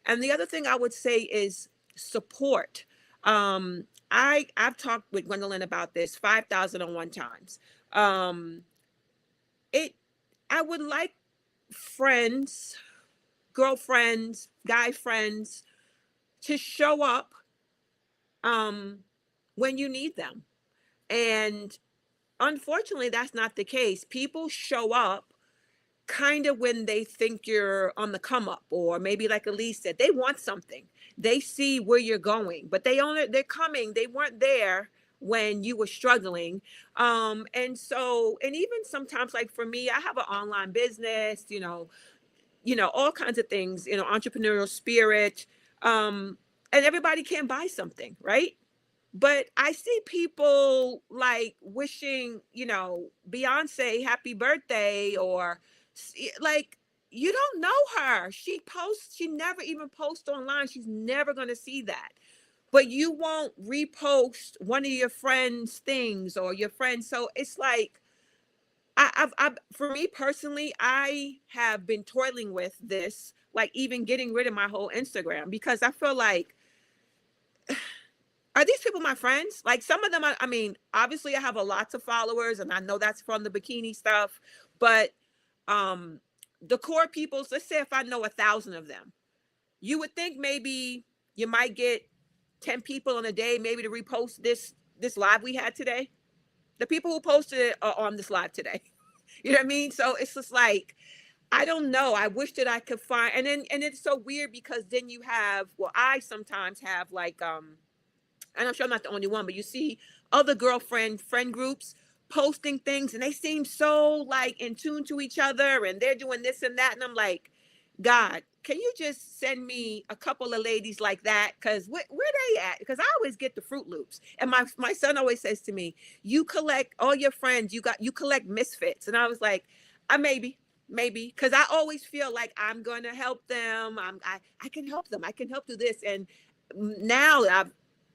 And the other thing I would say is support. I've talked with Gwendolyn about this 5,001 times. It I would like friends, girlfriends, guy friends to show up when you need them. And unfortunately, that's not the case. People show up kind of when they think you're on the come up, or maybe like Alieze said, they want something. They see where you're going, but they're coming. They weren't there when you were struggling. And so, and even sometimes, like for me, I have an online business, all kinds of things, entrepreneurial spirit. And everybody can buy something, right? But I see people like wishing, Beyonce happy birthday, or like, you don't know her. She never even posts online. She's never going to see that. But you won't repost one of your friends' things or your friends. So it's like, for me personally, I have been toiling with this, like even getting rid of my whole Instagram, because I feel like, are these people my friends? Like some of them, I mean, obviously I have a lots of followers, and I know that's from the bikini stuff, but the core peoples, let's say if I know 1,000 of them, you would think maybe you might get 10 people in a day, maybe to repost this live we had today. The people who posted it are on this live today. You know what I mean? So it's just like, I don't know. I wish that I could find, and it's so weird because then you have, well, I sometimes have like, and I'm sure I'm not the only one, but you see other friend groups posting things, and they seem so like in tune to each other, and they're doing this and that. And I'm like, God, can you just send me a couple of ladies like that? Because where they at? Because I always get the Fruit Loops. And my son always says to me, you collect all your friends, you collect misfits. And I was like, maybe, because I always feel like I'm going to help them. I can help them. I can help do this. And now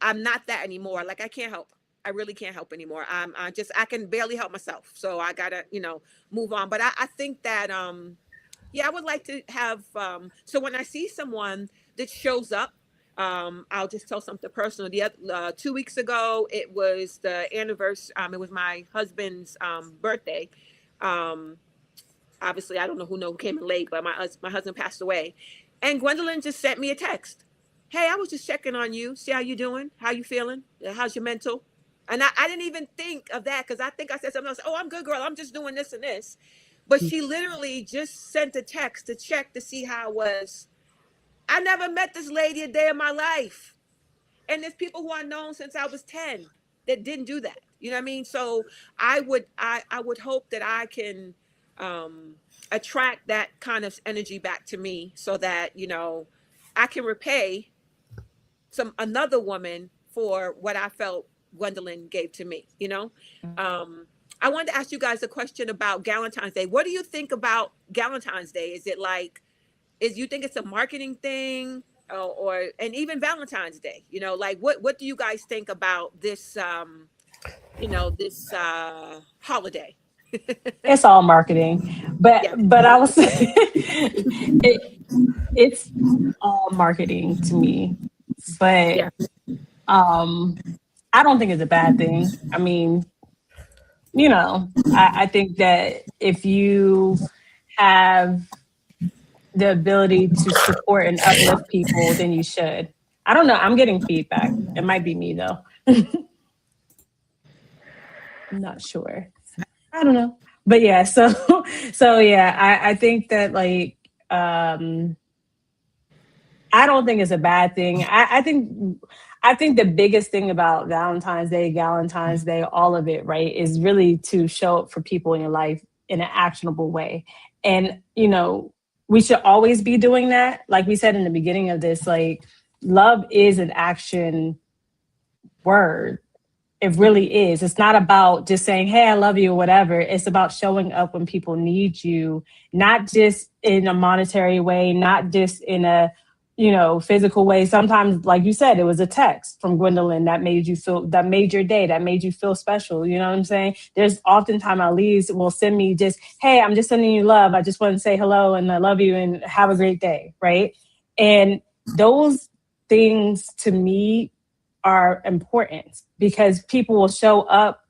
I'm not that anymore. Like I can't help. I really can't help anymore. I can barely help myself. So I gotta, move on. But I think that, yeah, I would like to have, so when I see someone that shows up, I'll just tell something personal. 2 weeks ago, it was the anniversary. It was my husband's birthday. Obviously, I don't know who came in late, but my husband passed away. And Gwendolyn just sent me a text. Hey, I was just checking on you. See how you doing? How you feeling? How's your mental? And I didn't even think of that, because I think I said something else. Oh, I'm good, girl. I'm just doing this and this. But she literally just sent a text to check to see how I was. I never met this lady a day in my life. And there's people who I've known since I was 10 that didn't do that. You know what I mean? So I would hope that I can attract that kind of energy back to me, so that, I can repay another woman for what I felt Gwendolyn gave to me, I wanted to ask you guys a question about Galentine's Day. What do you think about Galentine's Day? Is it like, you think it's a marketing thing, and even Valentine's Day, like what do you guys think about this, this holiday? It's all marketing, but Yeah. but I was it's all marketing to me, but Yeah. I don't think it's a bad thing. I mean, I think that if you have the ability to support and uplift people, then you should. I don't know. I'm getting feedback. It might be me though. I'm not sure. I don't know. But yeah, so yeah, I think that like, I don't think it's a bad thing. I think the biggest thing about Valentine's Day, all of it, right, is really to show up for people in your life in an actionable way. And, we should always be doing that. Like we said in the beginning of this, like, love is an action word. It really is. It's not about just saying, hey, I love you or whatever. It's about showing up when people need you, not just in a monetary way, not just in a, physical way. Sometimes, like you said, it was a text from Gwendolyn that made your day, that made you feel special. You know what I'm saying? There's oftentimes Alieze will send me just, hey, I'm just sending you love. I just want to say hello and I love you and have a great day. Right. And those things to me are important because people will show up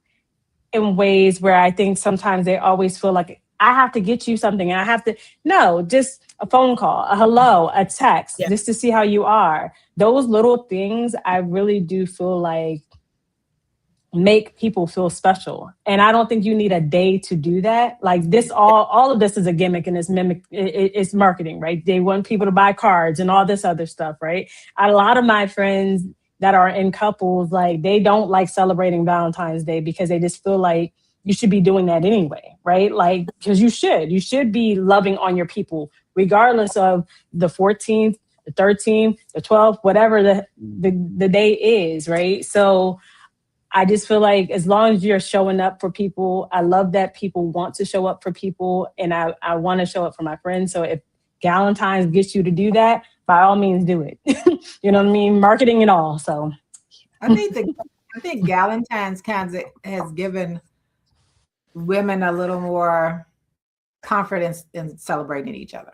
in ways where I think sometimes they always feel like I have to get you something. I have to, no, just a phone call, a hello, a text, Yeah. just to see how you are. Those little things, I really do feel like make people feel special. And I don't think you need a day to do that. Like this, all of this is a gimmick and it's it's marketing, right? They want people to buy cards and all this other stuff, right? A lot of my friends that are in couples, like they don't like celebrating Valentine's Day because they just feel like you should be doing that anyway, right? Like, because you should be loving on your people, regardless of the 14th, the 13th, the 12th, whatever the day is, right? So I just feel like as long as you're showing up for people, I love that people want to show up for people, and I want to show up for my friends. So if Galentine's gets you to do that, by all means do it. You know what I mean? Marketing and all. So I think Galentine's kind of has given women a little more confidence in celebrating each other.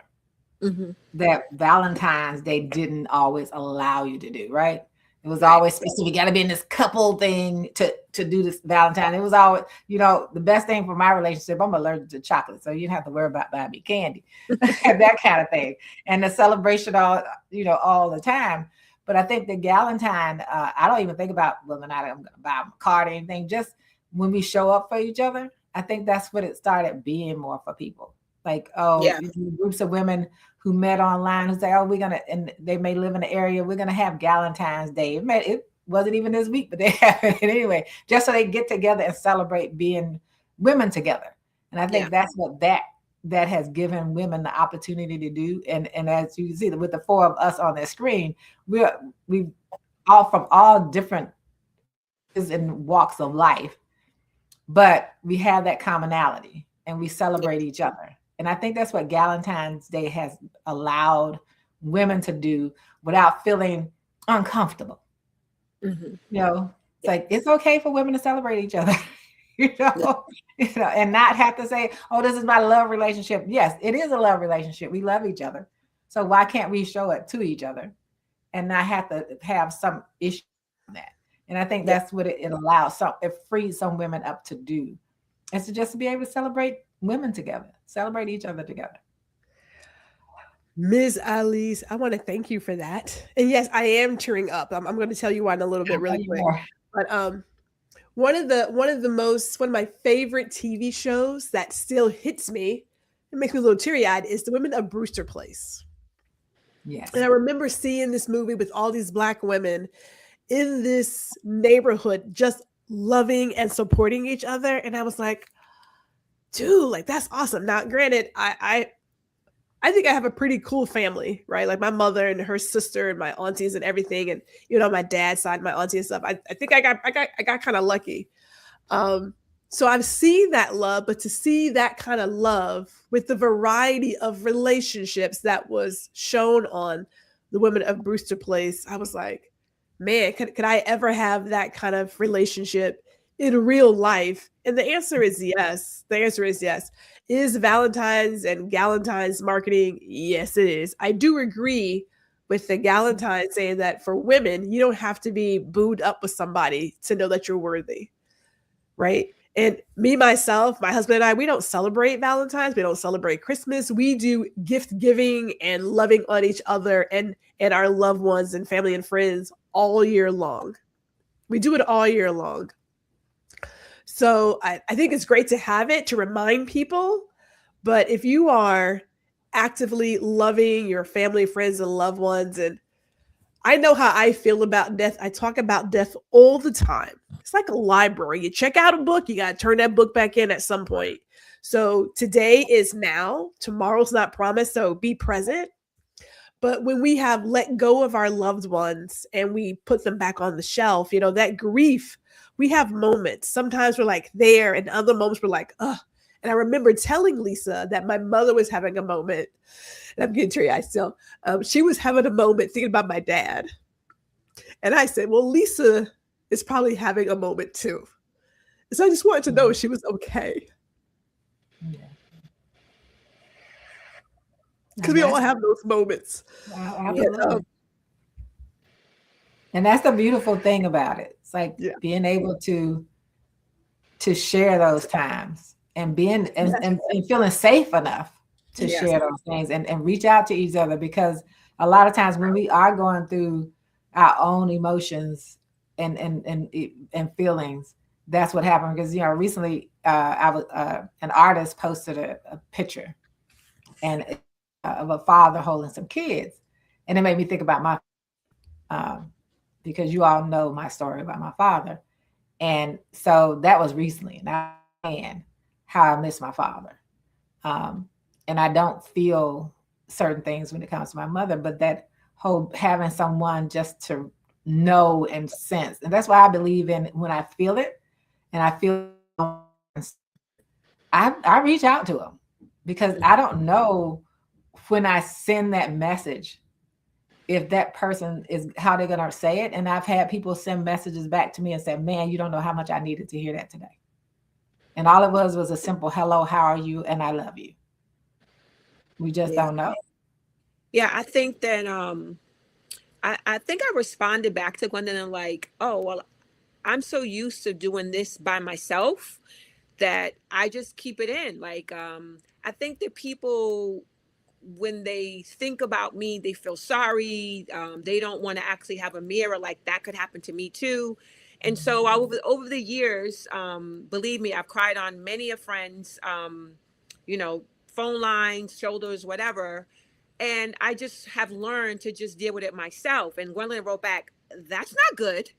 Mm-hmm. That Valentine's Day didn't always allow you to do, right? It was always specific. You got to be in this couple thing to do this Valentine. It was always, the best thing for my relationship. I'm allergic to chocolate, so you don't have to worry about buying me candy, that kind of thing. And the celebration all the time. But I think the Galentine, I don't even think about whether or not I'm going to buy a card or anything. Just when we show up for each other, I think that's what it started being more for people. Like, groups of women who met online who say, and they may live in the area, we're going to have Galentine's Day. It wasn't even this week, but they have it anyway, just so they get together and celebrate being women together. And I think that's what that has given women the opportunity to do. And as you can see, with the four of us on the screen, we all from all different and walks of life, but we have that commonality and we celebrate each other. And I think that's what Galentine's Day has allowed women to do without feeling uncomfortable. Mm-hmm. It's like, it's okay for women to celebrate each other, and not have to say, oh, this is my love relationship. Yes, it is a love relationship. We love each other. So why can't we show it to each other and not have to have some issue with that? And I think that's what it allows. It frees some women up to do. And to just be able to celebrate women together, celebrate each other together. Ms. Alieze, I want to thank you for that. And yes, I am tearing up. I'm going to tell you why in a little bit, really quick. But one of my favorite TV shows that still hits me, it makes me a little teary-eyed, is The Women of Brewster Place. Yes. And I remember seeing this movie with all these Black women in this neighborhood, just loving and supporting each other. And I was like, dude, like that's awesome. Now, granted, I think I have a pretty cool family, right? Like my mother and her sister and my aunties and everything, and my dad's side, my auntie and stuff. I think I got kind of lucky. So I've seen that love, but to see that kind of love with the variety of relationships that was shown on The Women of Brewster Place, I was like, man, could I ever have that kind of relationship in real life? And the answer is yes. The answer is yes. Is Valentine's and Galentine's marketing? Yes, it is. I do agree with the Galentine saying that for women, you don't have to be booed up with somebody to know that you're worthy, right? And me, myself, my husband and I, we don't celebrate Valentine's. We don't celebrate Christmas. We do gift giving and loving on each other and our loved ones and family and friends all year long. We do it all year long. So I think it's great to have it to remind people. But if you are actively loving your family, friends, and loved ones, and I know how I feel about death. I talk about death all the time. It's like a library. You check out a book, you got to turn that book back in at some point. So today is now. Tomorrow's not promised. So be present. But when we have let go of our loved ones and we put them back on the shelf, that grief, we have moments. Sometimes we're like there, and other moments we're like, ugh. And I remember telling Lisa that my mother was having a moment, and I'm getting teary-eyed still. She was having a moment thinking about my dad. And I said, well, Lisa is probably having a moment too. So I just wanted to know if she was okay. Because we all have those moments. Absolutely. And that's the beautiful thing about it. It's like Yeah. being able to share those times and being and feeling safe enough to Yes. share those things and reach out to each other, because a lot of times when we are going through our own emotions and feelings, that's what happened. Because recently I was an artist posted a picture and of a father holding some kids, and it made me think about my because you all know my story about my father. And so that was recently, and I understand how I miss my father. Um, and I don't feel certain things when it comes to my mother, but that whole having someone just to know and sense. And that's why I believe in when I feel it and I feel I reach out to them, because I don't know when I send that message if that person is how they're going to say it. And I've had people send messages back to me and say, man, you don't know how much I needed to hear that today. And all it was a simple hello, how are you? And I love you. We just Yeah. don't know. Yeah, I think that I think I responded back to Gwendolyn like, oh well, I'm so used to doing this by myself that I just keep it in. Like, I think that people, when they think about me, they feel sorry. They don't want to actually have a mirror. Like that could happen to me too. And so over the years, believe me, I've cried on many a friend's, you know, phone lines, shoulders, whatever. And I just have learned to just deal with it myself. And Gwendolyn wrote back, "That's not good."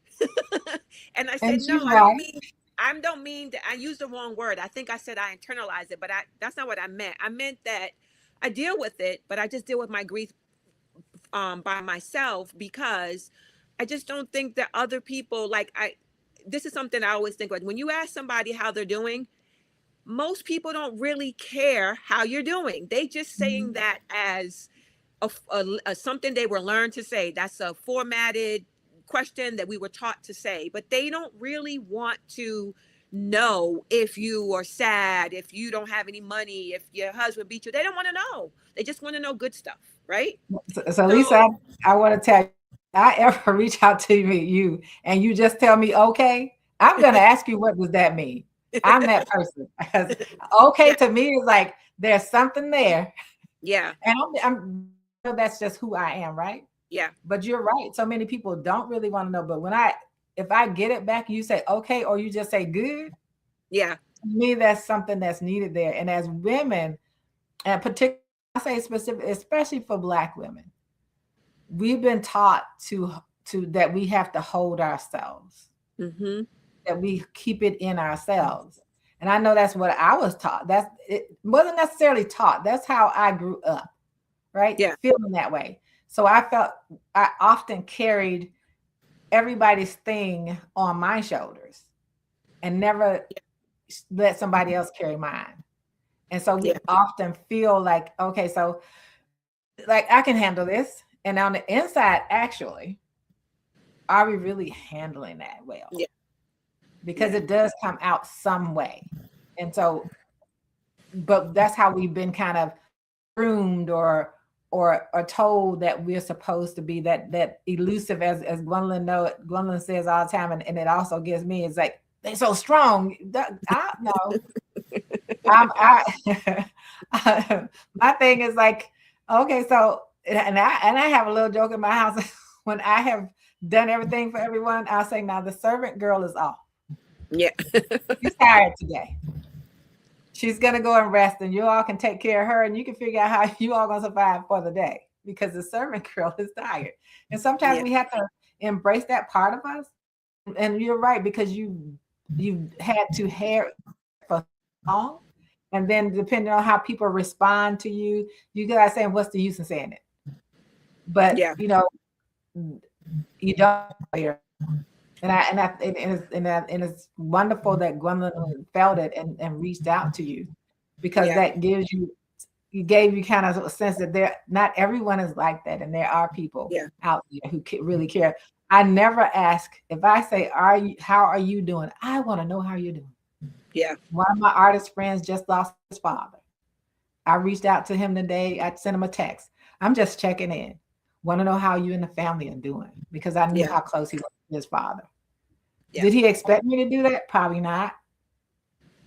And I said, And "No, she's right. I don't mean that. I used the wrong word. I think I said I internalized it, but that's not what I meant. I meant that I deal with it, but I just deal with my grief by myself, because I just don't think that other people like I. This is something I always think, like when you ask somebody how they're doing, most people don't really care how you're doing. They just saying that as a something they were learned to say. That's a formatted question that we were taught to say, but they don't really want to know if you are sad, if you don't have any money, if your husband beat you. They don't want to know. They just want to know good stuff, right? So Lisa, So I want to tell you, I ever reach out to you and you just tell me, okay, I'm going to ask you, what does that mean? I'm that person. Because okay yeah, to me is like, there's something there. yeah, And I'm that's just who I am, right? yeah, But you're right. So many people don't really want to know. But if I get it back, you say, okay, or you just say good, yeah, to me, that's something that's needed there. And as women, and particularly, I say specific, especially for Black women, we've been taught to that we have to hold ourselves, mm-hmm, that we keep it in ourselves. And I know that's what I was taught. That's it wasn't necessarily taught. That's how I grew up, right? yeah, Feeling that way. So I often carried everybody's thing on my shoulders and never let somebody else carry mine. And so we yeah, often feel like, okay, so like I can handle this. And on the inside, actually, are we really handling that well? yeah, Because yeah, it does come out some way. And so, but that's how we've been kind of groomed or told that we're supposed to be that elusive, as Gwendolyn says all the time, and it also gives me, it's like they're so strong. I know. My thing is like, okay, so and I have a little joke in my house when I have done everything for everyone, I'll say, now the servant girl is off. yeah, She's tired today. She's gonna go and rest, and you all can take care of her, and you can figure out how you all gonna survive for the day because the servant girl is tired. And sometimes yeah, we have to embrace that part of us. And you're right, because you had to hear for long. And then depending on how people respond to you, you guys saying, what's the use in saying it? But yeah, you don't hear. And it's wonderful that Gwendolyn felt it and reached out to you, because yeah, that gave you kind of a sense that not everyone is like that, and there are people yeah, out there who really care. I never ask if I say, how are you doing? I want to know how you're doing. yeah, One of my artist friends just lost his father. I reached out to him today. I sent him a text. I'm just checking in. Want to know how you and the family are doing, because I knew Yeah. how close he was to his father. Yeah. Did he expect me to do that? Probably not.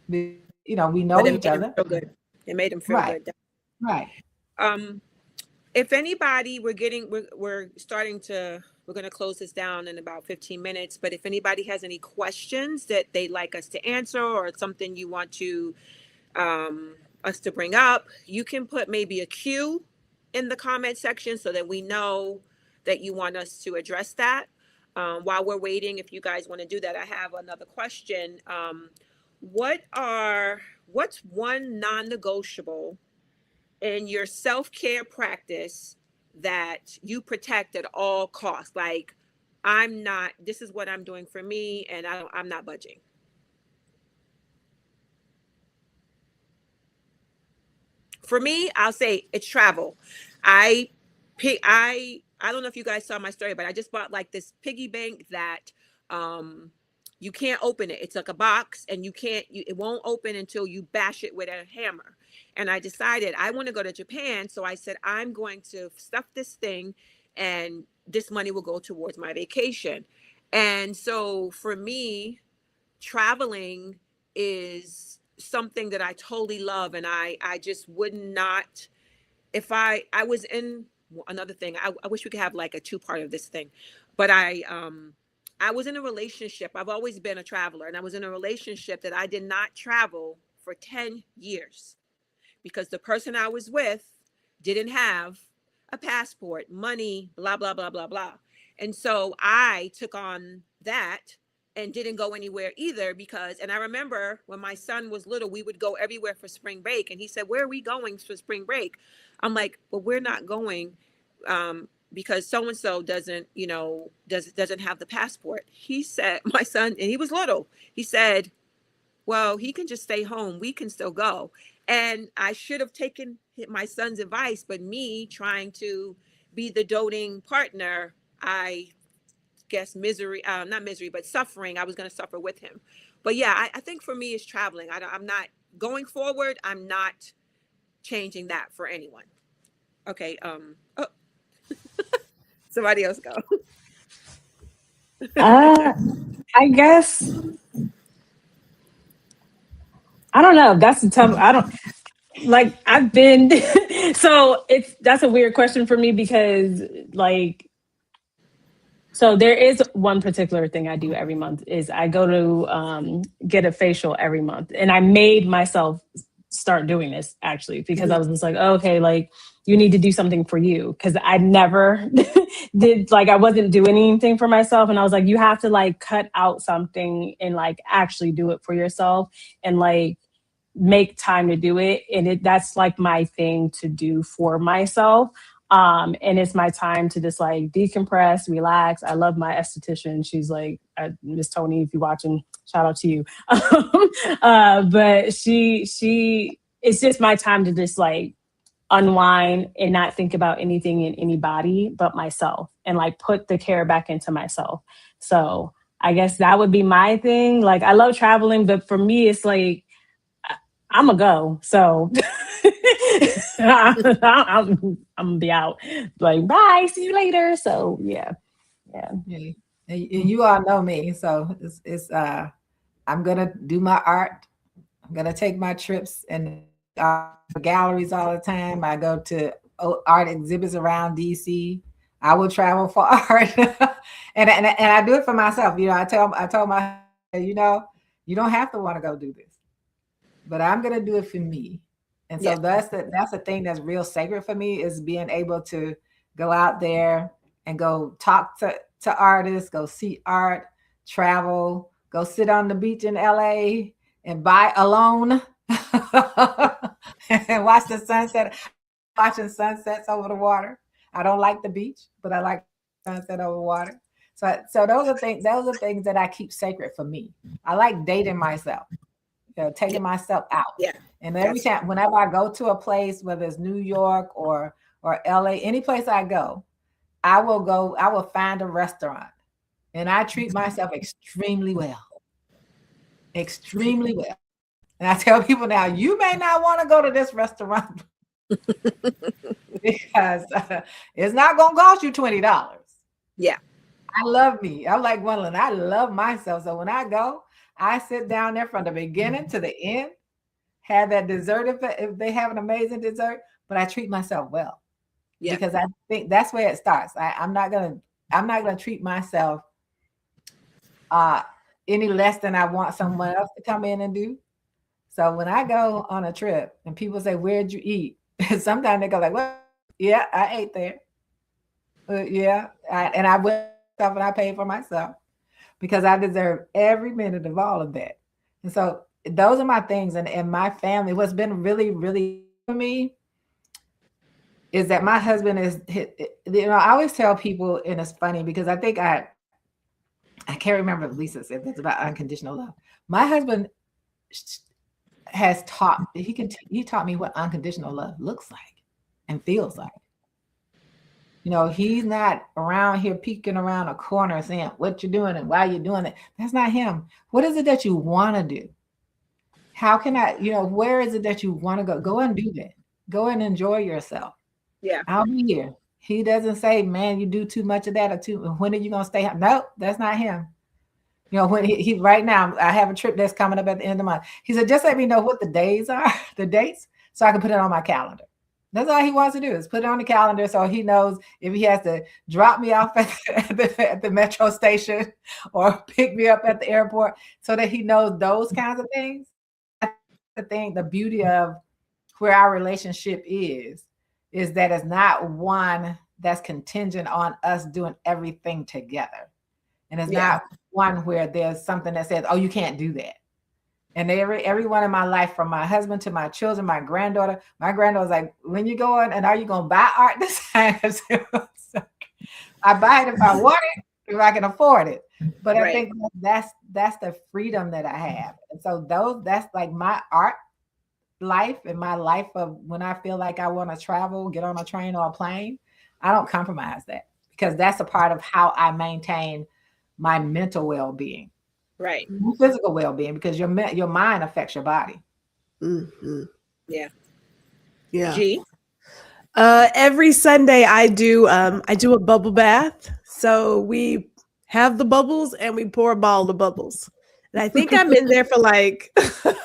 We know But it each made him other. feel good. It made him feel Right. good. Right. If anybody, we're starting to, we're going to close this down in about 15 minutes, but if anybody has any questions that they'd like us to answer, or something you want to us to bring up, you can put maybe a Q in the comment section so that we know that you want us to address that. While we're waiting, if you guys want to do that, I have another question. What's one non-negotiable in your self-care practice that you protect at all costs? Like, this is what I'm doing for me, and I'm not budging. For me, I'll say it's travel. I don't know if you guys saw my story, but I just bought like this piggy bank that um you can't open it. It's like a box, and it won't open until you bash it with a hammer. And I decided I want to go to Japan, so I said I'm going to stuff this thing, and this money will go towards my vacation. And so for me, traveling is something that I totally love, and I just would not, if I was in, another thing, I wish we could have like a two-part of this thing, but I was in a relationship. I've always been a traveler, and I was in a relationship that I did not travel for 10 years because the person I was with didn't have a passport, money, blah, blah, blah, blah, blah. And so I took on that and didn't go anywhere either and I remember when my son was little, we would go everywhere for spring break. And he said, "Where are we going for spring break?" I'm like, "Well, we're not going because so-and-so doesn't have the passport." He said, my son, and he was little, he said, "Well, he can just stay home. We can still go." And I should have taken my son's advice, but me trying to be the doting partner, I guess not misery, but suffering. I was going to suffer with him. But yeah, I think for me it's traveling. I'm not going forward. I'm not changing that for anyone. Okay. Oh, somebody else go. I guess I don't know. That's a tough. I don't like. I've been so that's a weird question for me because like. So there is one particular thing I do every month is I go to get a facial every month, and I made myself start doing this actually because I was just like, oh, okay, like you need to do something for you because I never did, like I wasn't doing anything for myself, and I was like, you have to like cut out something and like actually do it for yourself and like make time to do it, and that's like my thing to do for myself. And it's my time to just like decompress, relax. I love my esthetician. She's like, Miss Tony, if you're watching, shout out to you. But it's just my time to just like unwind and not think about anything in anybody but myself and like put the care back into myself. So I guess that would be my thing. Like I love traveling, but for me, it's like, I'm a go. So I'm gonna be out. Like, bye, see you later. So yeah. And you all know me, so it's I'm gonna do my art. I'm gonna take my trips and galleries all the time. I go to art exhibits around DC. I will travel for art, and I do it for myself. I told my, you don't have to want to go do this, but I'm gonna do it for me. And so that's the thing that's real sacred for me is being able to go out there and go talk to artists, go see art, travel, go sit on the beach in LA and buy alone and watch the sunset, watching sunsets over the water. I don't like the beach, but I like sunset over water. So those are things that I keep sacred for me. I like dating myself. Taking myself out. Yeah. And every time, whenever I go to a place, whether it's New York or LA, any place I go, I will find a restaurant and I treat myself extremely well. Extremely well. And I tell people now, you may not want to go to this restaurant, because it's not going to cost you $20. Yeah. I love me. I'm like Gwendolyn. I love myself. So when I go, I sit down there from the beginning to the end, have that dessert if they have an amazing dessert, but I treat myself well. Yeah. Because I think that's where it starts. I'm not gonna treat myself any less than I want someone else to come in and do. So when I go on a trip and people say, "Where'd you eat?" Sometimes they go like, "Well, yeah, I ate there." And I went stuff and I paid for myself because I deserve every minute of all of that. And so those are my things. And my family, what's been really, really for me is that my husband is, I always tell people, and it's funny because I think I can't remember if Lisa said this about unconditional love. My husband has taught, he taught me what unconditional love looks like and feels like. He's not around here peeking around a corner saying what you're doing and why you're doing it. That's not him. What is it that you want to do? How can I, where is it that you want to go? Go and do that. Go and enjoy yourself. Yeah. I'll be here. He doesn't say, man, you do too much of that or when are you going to stay home? No, that's not him. When he right now, I have a trip that's coming up at the end of the month. He said, just let me know what the days are, the dates, so I can put it on my calendar. That's all he wants to do is put it on the calendar so he knows if he has to drop me off at the metro station or pick me up at the airport so that he knows those kinds of things. The beauty of where our relationship is that it's not one that's contingent on us doing everything together. And it's not one where there's something that says, oh, you can't do that. And everyone in my life, from my husband to my children, my granddaughter's like, when you going and are you going to buy art this time? I buy it if I want it, if I can afford it. But I think that's the freedom that I have. And so that's like my art life and my life of when I feel like I want to travel, get on a train or a plane. I don't compromise that because that's a part of how I maintain my mental well-being. Right. Physical well-being, because your mind affects your body. Mm-hmm. Yeah. G? Every Sunday I do a bubble bath. So we have the bubbles and we pour a ball of bubbles. And I think I'm in there for like,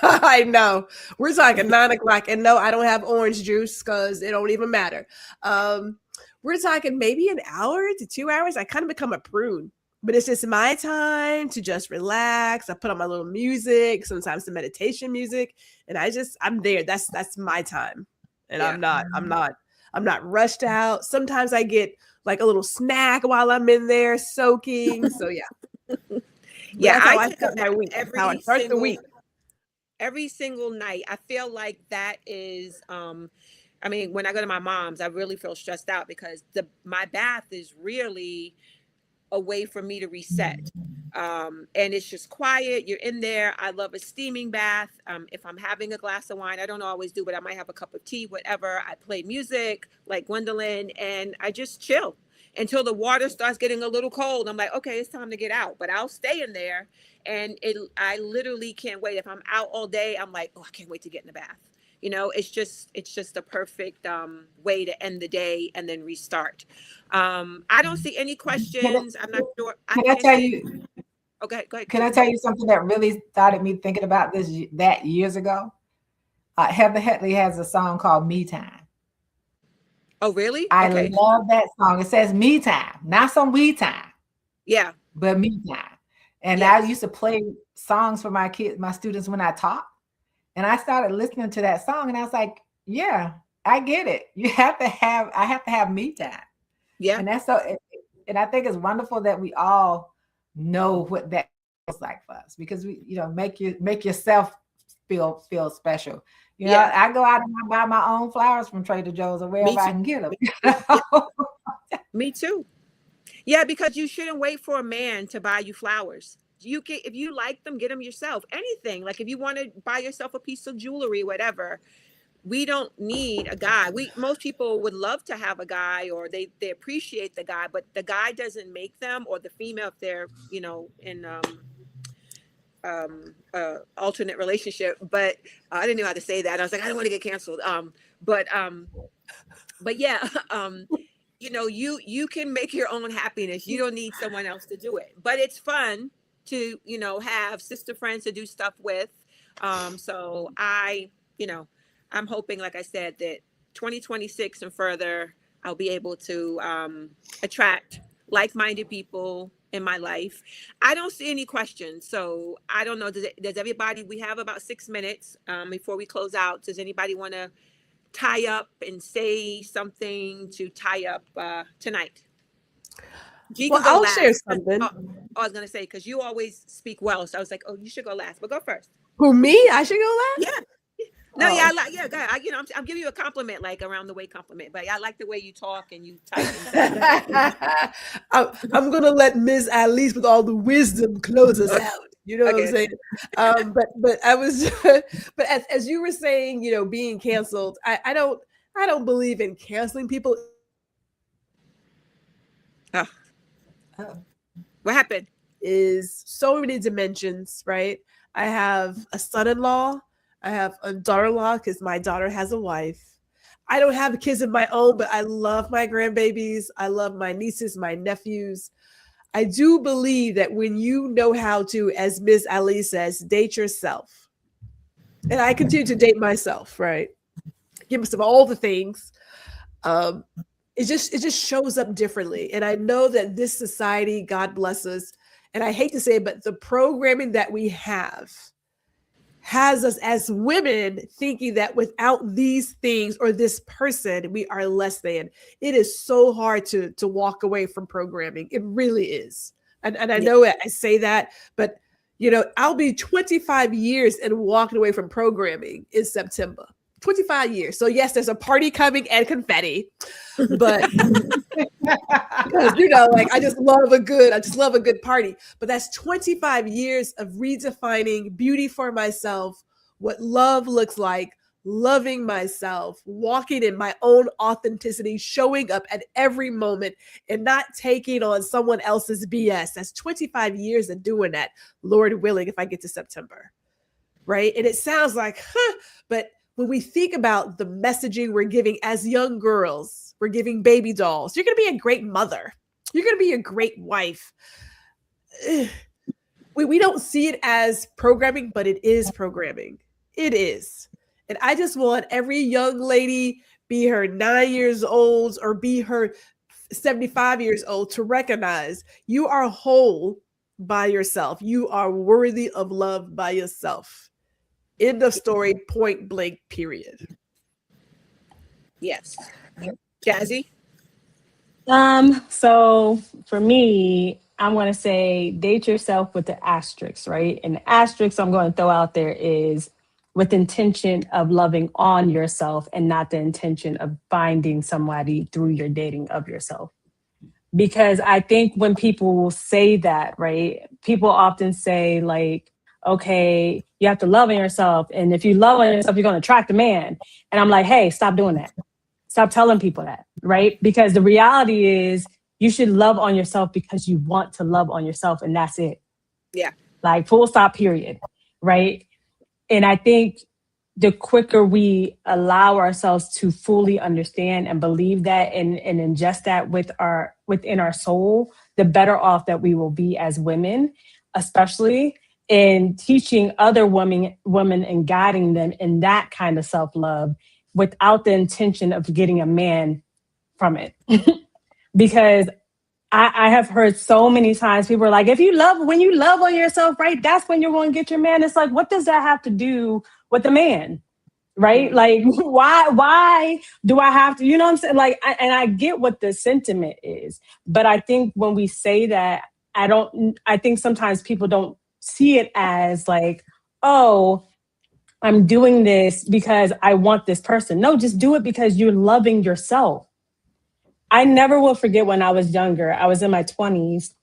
I know, we're talking 9 o'clock. And no, I don't have orange juice because it don't even matter. We're talking maybe an hour to 2 hours. I kind of become a prune. But it's just my time to just relax. I put on my little music, sometimes the meditation music, and I'm there. That's my time. And I'm not rushed out. Sometimes I get like a little snack while I'm in there soaking. So yeah. Yeah, that's how I start my week. How I start the week. Every single night. I feel like that is I mean, when I go to my mom's, I really feel stressed out because my bath is really a way for me to reset. And it's just quiet. You're in there. I love a steaming bath. If I'm having a glass of wine, I don't always do, but I might have a cup of tea, whatever. I play music like Gwendolyn and I just chill until the water starts getting a little cold. I'm like, okay, it's time to get out, but I'll stay in there. And I literally can't wait. If I'm out all day, I'm like, oh, I can't wait to get in the bath. It's just a perfect way to end the day and then restart. I don't see any questions. I'm not sure. Can I tell you? Okay, go ahead. Can I tell you something that really started me thinking about that years ago? Heather Headley has a song called "Me Time." Oh, really? I love that song. It says "Me Time," not some "we time." Yeah, but "Me Time." And I used to play songs for my kids, my students when I taught. And I started listening to that song and I was like, yeah, I get it. I have to have me time. Yeah. And that's and I think it's wonderful that we all know what that feels like for us because we, make yourself feel special. I go out and I buy my own flowers from Trader Joe's or wherever I can get them. Me too. Yeah, because you shouldn't wait for a man to buy you flowers. If you like them, get them yourself. Anything, like if you want to buy yourself a piece of jewelry, whatever. We don't need a guy. Most people would love to have a guy, or they appreciate the guy, but the guy doesn't make them, or the female if they're in alternate relationship, but I didn't know how to say that. I was like, I don't want to get canceled. But yeah, you know, you can make your own happiness. You don't need someone else to do it. But it's fun to, you know, have sister friends to do stuff with. So you know, I'm hoping, like I said, that 2026 and further, I'll be able to attract like-minded people in my life. I don't see any questions, so I don't know. Does everybody? We have about 6 minutes before we close out. Does anybody want to tie up and say something to tie up tonight? G Well, can go I'll last. share something. I was gonna say, because you always speak well, so I was like, oh, you should go last, but go first. Who, me? I should go last? Yeah. No, Oh. yeah, yeah, go ahead. You know, I'm giving you a compliment, like around the way compliment, but I like the way you talk and you type. I'm gonna let Ms. Alieze with all the wisdom close us out. You know what I'm saying? But I was, but as you were saying, you know, being canceled, I don't believe in canceling people. Oh. What happened? Is so many dimensions, right? I have a son-in-law. I have a daughter-in-law because my daughter has a wife. I don't have kids of my own, but I love my grandbabies. I love my nieces, my nephews. I do believe that when you know how to, as Ms. Alieze says, date yourself. And I continue to date myself, right? Give myself all the things. It just shows up differently. And I know that this society, God bless us, and I hate to say it, but the programming that we have has us as women thinking that without these things or this person, we are less than. It is so hard to walk away from programming. It really is. And I know I say that, but you know, I'll be 25 years and walking away from programming in September. 25 years. So yes, there's a party coming and confetti, but because, you know, like I just love a good party. But that's 25 years of redefining beauty for myself, what love looks like, loving myself, walking in my own authenticity, showing up at every moment and not taking on someone else's BS. That's 25 years of doing that, Lord willing, if I get to September. Right. And it sounds like, but when we think about the messaging we're giving as young girls, we're giving baby dolls. You're going to be a great mother. You're going to be a great wife. We don't see it as programming, but it is programming. It is. And I just want every young lady, be her 9 years old or be her 75 years old, to recognize you are whole by yourself. You are worthy of love by yourself. End of story, point blank, period. Yes. Jazzy? So for me, I'm going to say date yourself with the asterisk, right? And the asterisk I'm going to throw out there is with intention of loving on yourself and not the intention of finding somebody through your dating of yourself. Because I think when people say that, right, people often say like, okay, you have to love on yourself. And if you love on yourself, you're going to attract a man. And I'm like, hey, stop doing that. Stop telling people that, right? Because the reality is you should love on yourself because you want to love on yourself. And that's it. Yeah. Like full stop, period. Right. And I think the quicker we allow ourselves to fully understand and believe that and ingest that within our soul, the better off that we will be as women, especially in teaching other women and guiding them in that kind of self-love without the intention of getting a man from it. Because I have heard so many times people are like, when you love on yourself, right, that's when you're going to get your man. It's like, what does that have to do with the man? Right? Like, why do I have to, you know what I'm saying? Like, I get what the sentiment is, but I think when we say that, I think sometimes people don't see it as like, oh, I'm doing this because I want this person. No, just do it because you're loving yourself. I never will forget when I was younger. I was in my 20s,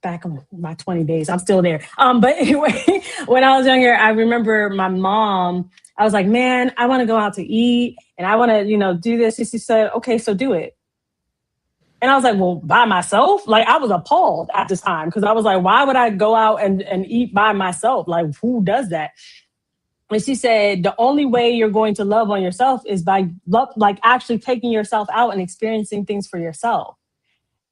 back in my 20 days. I'm still there. But anyway, when I was younger, I remember my mom, I was like, man, I want to go out to eat and I want to, do this. She said, okay, so do it. And I was like, well, by myself? Like, I was appalled at this time because I was like, why would I go out and eat by myself? Like, who does that? And she said, the only way you're going to love on yourself is by like actually taking yourself out and experiencing things for yourself.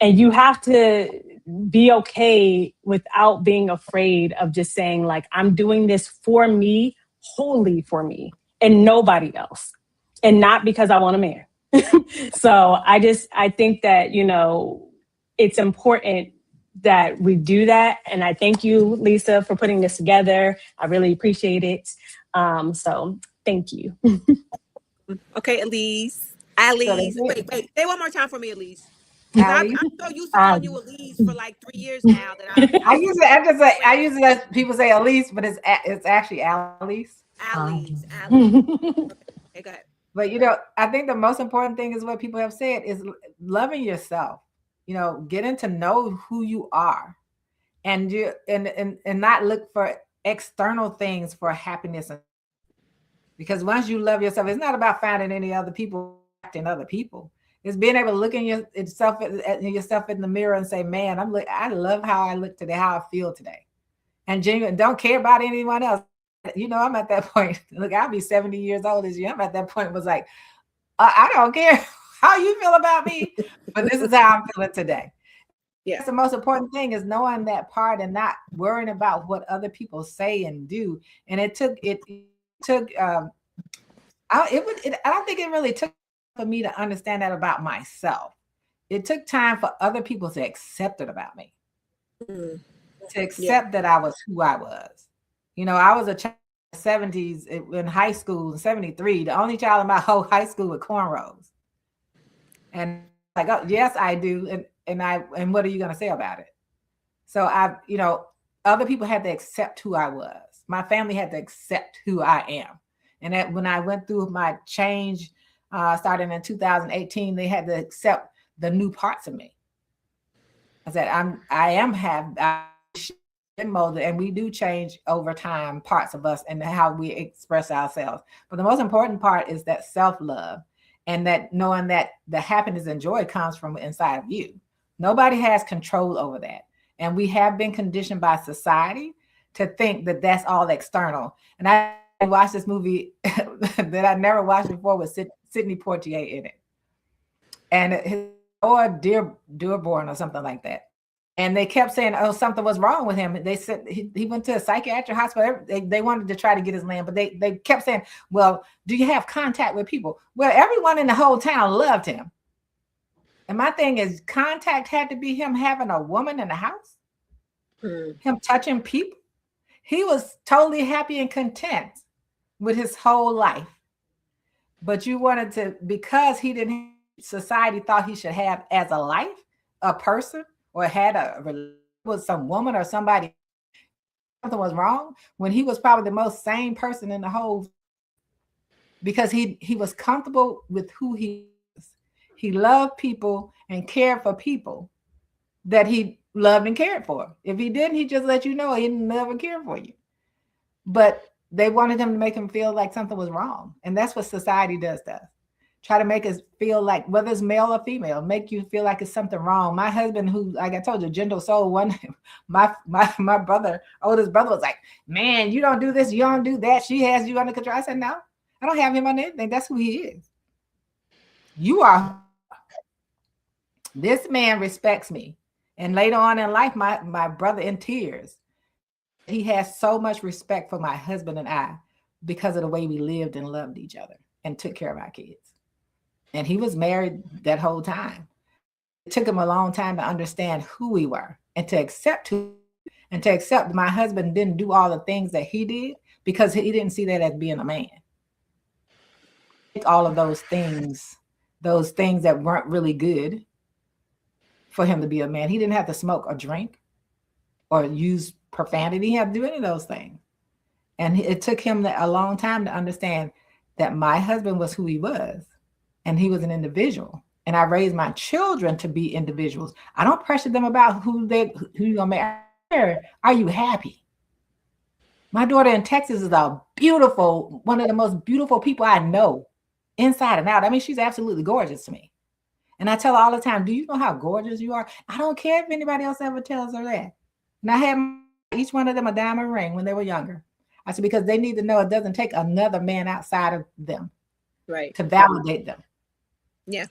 And you have to be okay without being afraid of just saying, like, I'm doing this for me, wholly for me, and nobody else. And not because I want a man. So I think that, you know, it's important that we do that. And I thank you, Lisa, for putting this together. I really appreciate it. So thank you. Okay, Alieze. Wait. Say one more time for me, Alieze. I'm so used to calling you Alieze for like 3 years now that I usually let people say Alieze, but it's actually Alieze. Alieze. Okay, go ahead. But you know, I think the most important thing is what people have said is loving yourself. You know, getting to know who you are, and not look for external things for happiness. Because once you love yourself, it's not about finding any other people in other people. It's being able to look in yourself in the mirror and say, "Man, I love how I look today, how I feel today," and genuine. Don't care about anyone else. You know, I'm at that point. Look, I'll be 70 years old this year. I'm at that point. Was like, I don't care how you feel about me, but this is how I'm feeling today. Yeah, that's the most important thing is knowing that part and not worrying about what other people say and do. And I don't think it really took for me to understand that about myself. It took time for other people to accept it about me, to accept that I was who I was. You know, I was a child in the 70s in high school in 73, the only child in my whole high school with cornrows. And like, oh, yes, I do. And what are you going to say about it? So you know, other people had to accept who I was. My family had to accept who I am. And that when I went through my change, starting in 2018, they had to accept the new parts of me. I said, I been molded, and we do change over time, parts of us and how we express ourselves. But the most important part is that self-love, and that knowing that the happiness and joy comes from inside of you. Nobody has control over that. And we have been conditioned by society to think that that's all external. And I watched this movie that I never watched before with Sidney Poitier in it. And Dearborn or something like that. And they kept saying, oh, something was wrong with him. They said he went to a psychiatric hospital. They wanted to try to get his land, but they kept saying, well, do you have contact with people? Well, everyone in the whole town loved him. And my thing is, contact had to be him having a woman in the house, him touching people. He was totally happy and content with his whole life. But you wanted to, because he didn't, society thought he should have as a life, a person, or had a relationship with some woman or somebody, something was wrong, when he was probably the most sane person in the whole, because he was comfortable with who he was. He loved people and cared for people that he loved and cared for. If he didn't, he just let you know he didn't love and care for you. But they wanted him to make him feel like something was wrong. And that's what society does to us. Try to make us feel like, whether it's male or female, make you feel like it's something wrong. My husband, who, like I told you, gentle soul, my brother, oldest brother, was like, man, you don't do this, you don't do that. She has you under control. I said, no, I don't have him on anything. That's who he is. You are. This man respects me. And later on in life, my brother in tears, he has so much respect for my husband and I because of the way we lived and loved each other and took care of our kids. And he was married that whole time. It took him a long time to understand who we were and to accept my husband didn't do all the things that he did because he didn't see that as being a man. All of those things that weren't really good for him to be a man. He didn't have to smoke or drink or use profanity. He had to do any of those things. And it took him a long time to understand that my husband was who he was. And he was an individual. And I raised my children to be individuals. I don't pressure them about who you're gonna marry. Are you happy? My daughter in Texas is one of the most beautiful people I know, inside and out. I mean, she's absolutely gorgeous to me. And I tell her all the time, do you know how gorgeous you are? I don't care if anybody else ever tells her that. And I had each one of them a diamond ring when they were younger. I said, because they need to know it doesn't take another man outside of them to validate them. Yeah.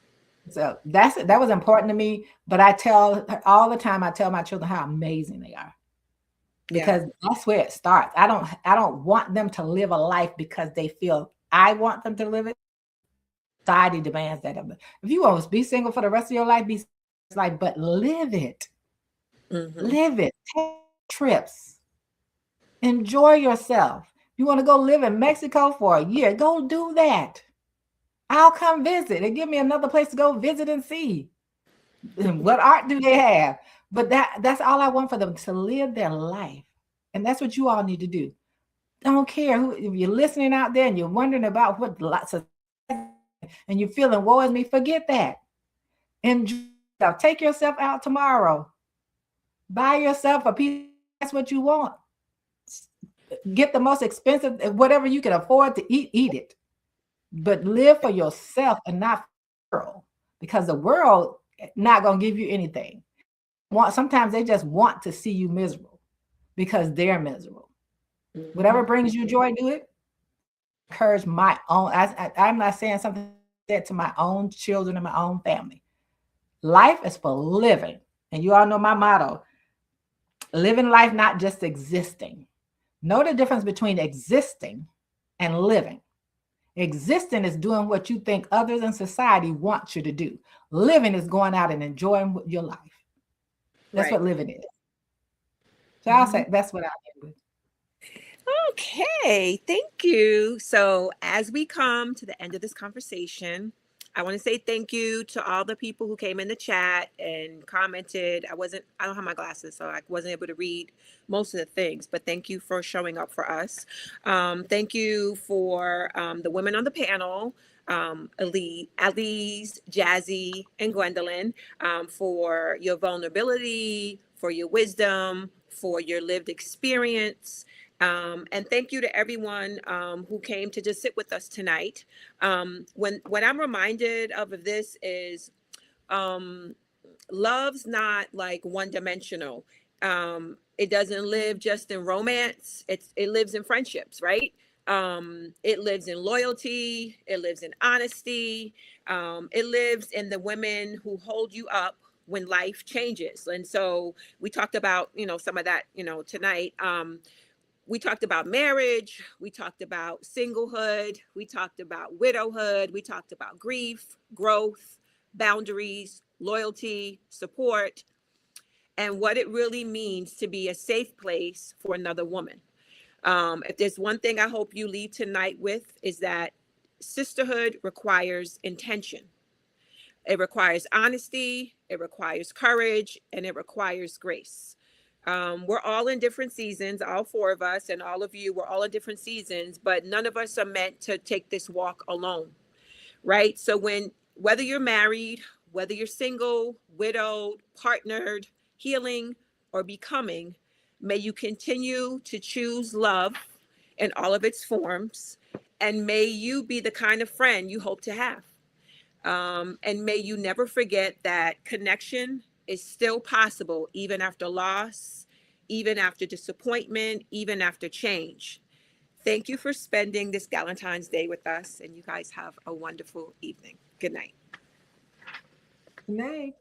So that was important to me. But I tell her all the time, I tell my children how amazing they are. Because that's where it starts. I don't want them to live a life because they feel I want them to live it. Society demands that of them. If you want to be single for the rest of your life, be like, but live it. Live it. Take trips. Enjoy yourself. You want to go live in Mexico for a year, go do that. I'll come visit and give me another place to go visit and see. What art do they have? But that's all I want for them, to live their life. And that's what you all need to do. Don't care who, if you're listening out there and you're wondering about what lots of, and you're feeling woe is me, forget that. Enjoy yourself. Take yourself out tomorrow. Buy yourself a piece. That's what you want. Get the most expensive, whatever you can afford to eat it. But live for yourself and not for the world, because the world not going to give you anything. Sometimes they just want to see you miserable because they're miserable. Whatever brings you joy, do it. Encourage my own. I'm not saying something that to my own children and my own family. Life is for living. And you all know my motto: living life, not just existing. Know the difference between existing and living. Existing is doing what you think others in society want you to do. Living is going out and enjoying your life. That's what living is. So I'll say that's what I end with. Okay, thank you. So as we come to the end of this conversation, I want to say thank you to all the people who came in the chat and commented. I don't have my glasses, so I wasn't able to read most of the things, but thank you for showing up for us. Thank you for the women on the panel, Alieze, Jazzy, and Gwendolyn, for your vulnerability, for your wisdom, for your lived experience. And thank you to everyone who came to just sit with us tonight. When I'm reminded of this is love's not like one dimensional. It doesn't live just in romance. It lives in friendships, right? It lives in loyalty. It lives in honesty. It lives in the women who hold you up when life changes. And so we talked about, some of that, tonight. We talked about marriage, we talked about singlehood, we talked about widowhood, we talked about grief, growth, boundaries, loyalty, support, and what it really means to be a safe place for another woman. If there's one thing I hope you leave tonight with, is that sisterhood requires intention. It requires honesty, it requires courage, and it requires grace. We're all in different seasons, all four of us and all of you, we're all in different seasons, but none of us are meant to take this walk alone, right? So whether you're married, whether you're single, widowed, partnered, healing, or becoming, may you continue to choose love in all of its forms, and may you be the kind of friend you hope to have. And may you never forget that connection is still possible, even after loss, even after disappointment, even after change. Thank you for spending this Galentine's Day with us, and you guys have a wonderful evening. Good night. Good night.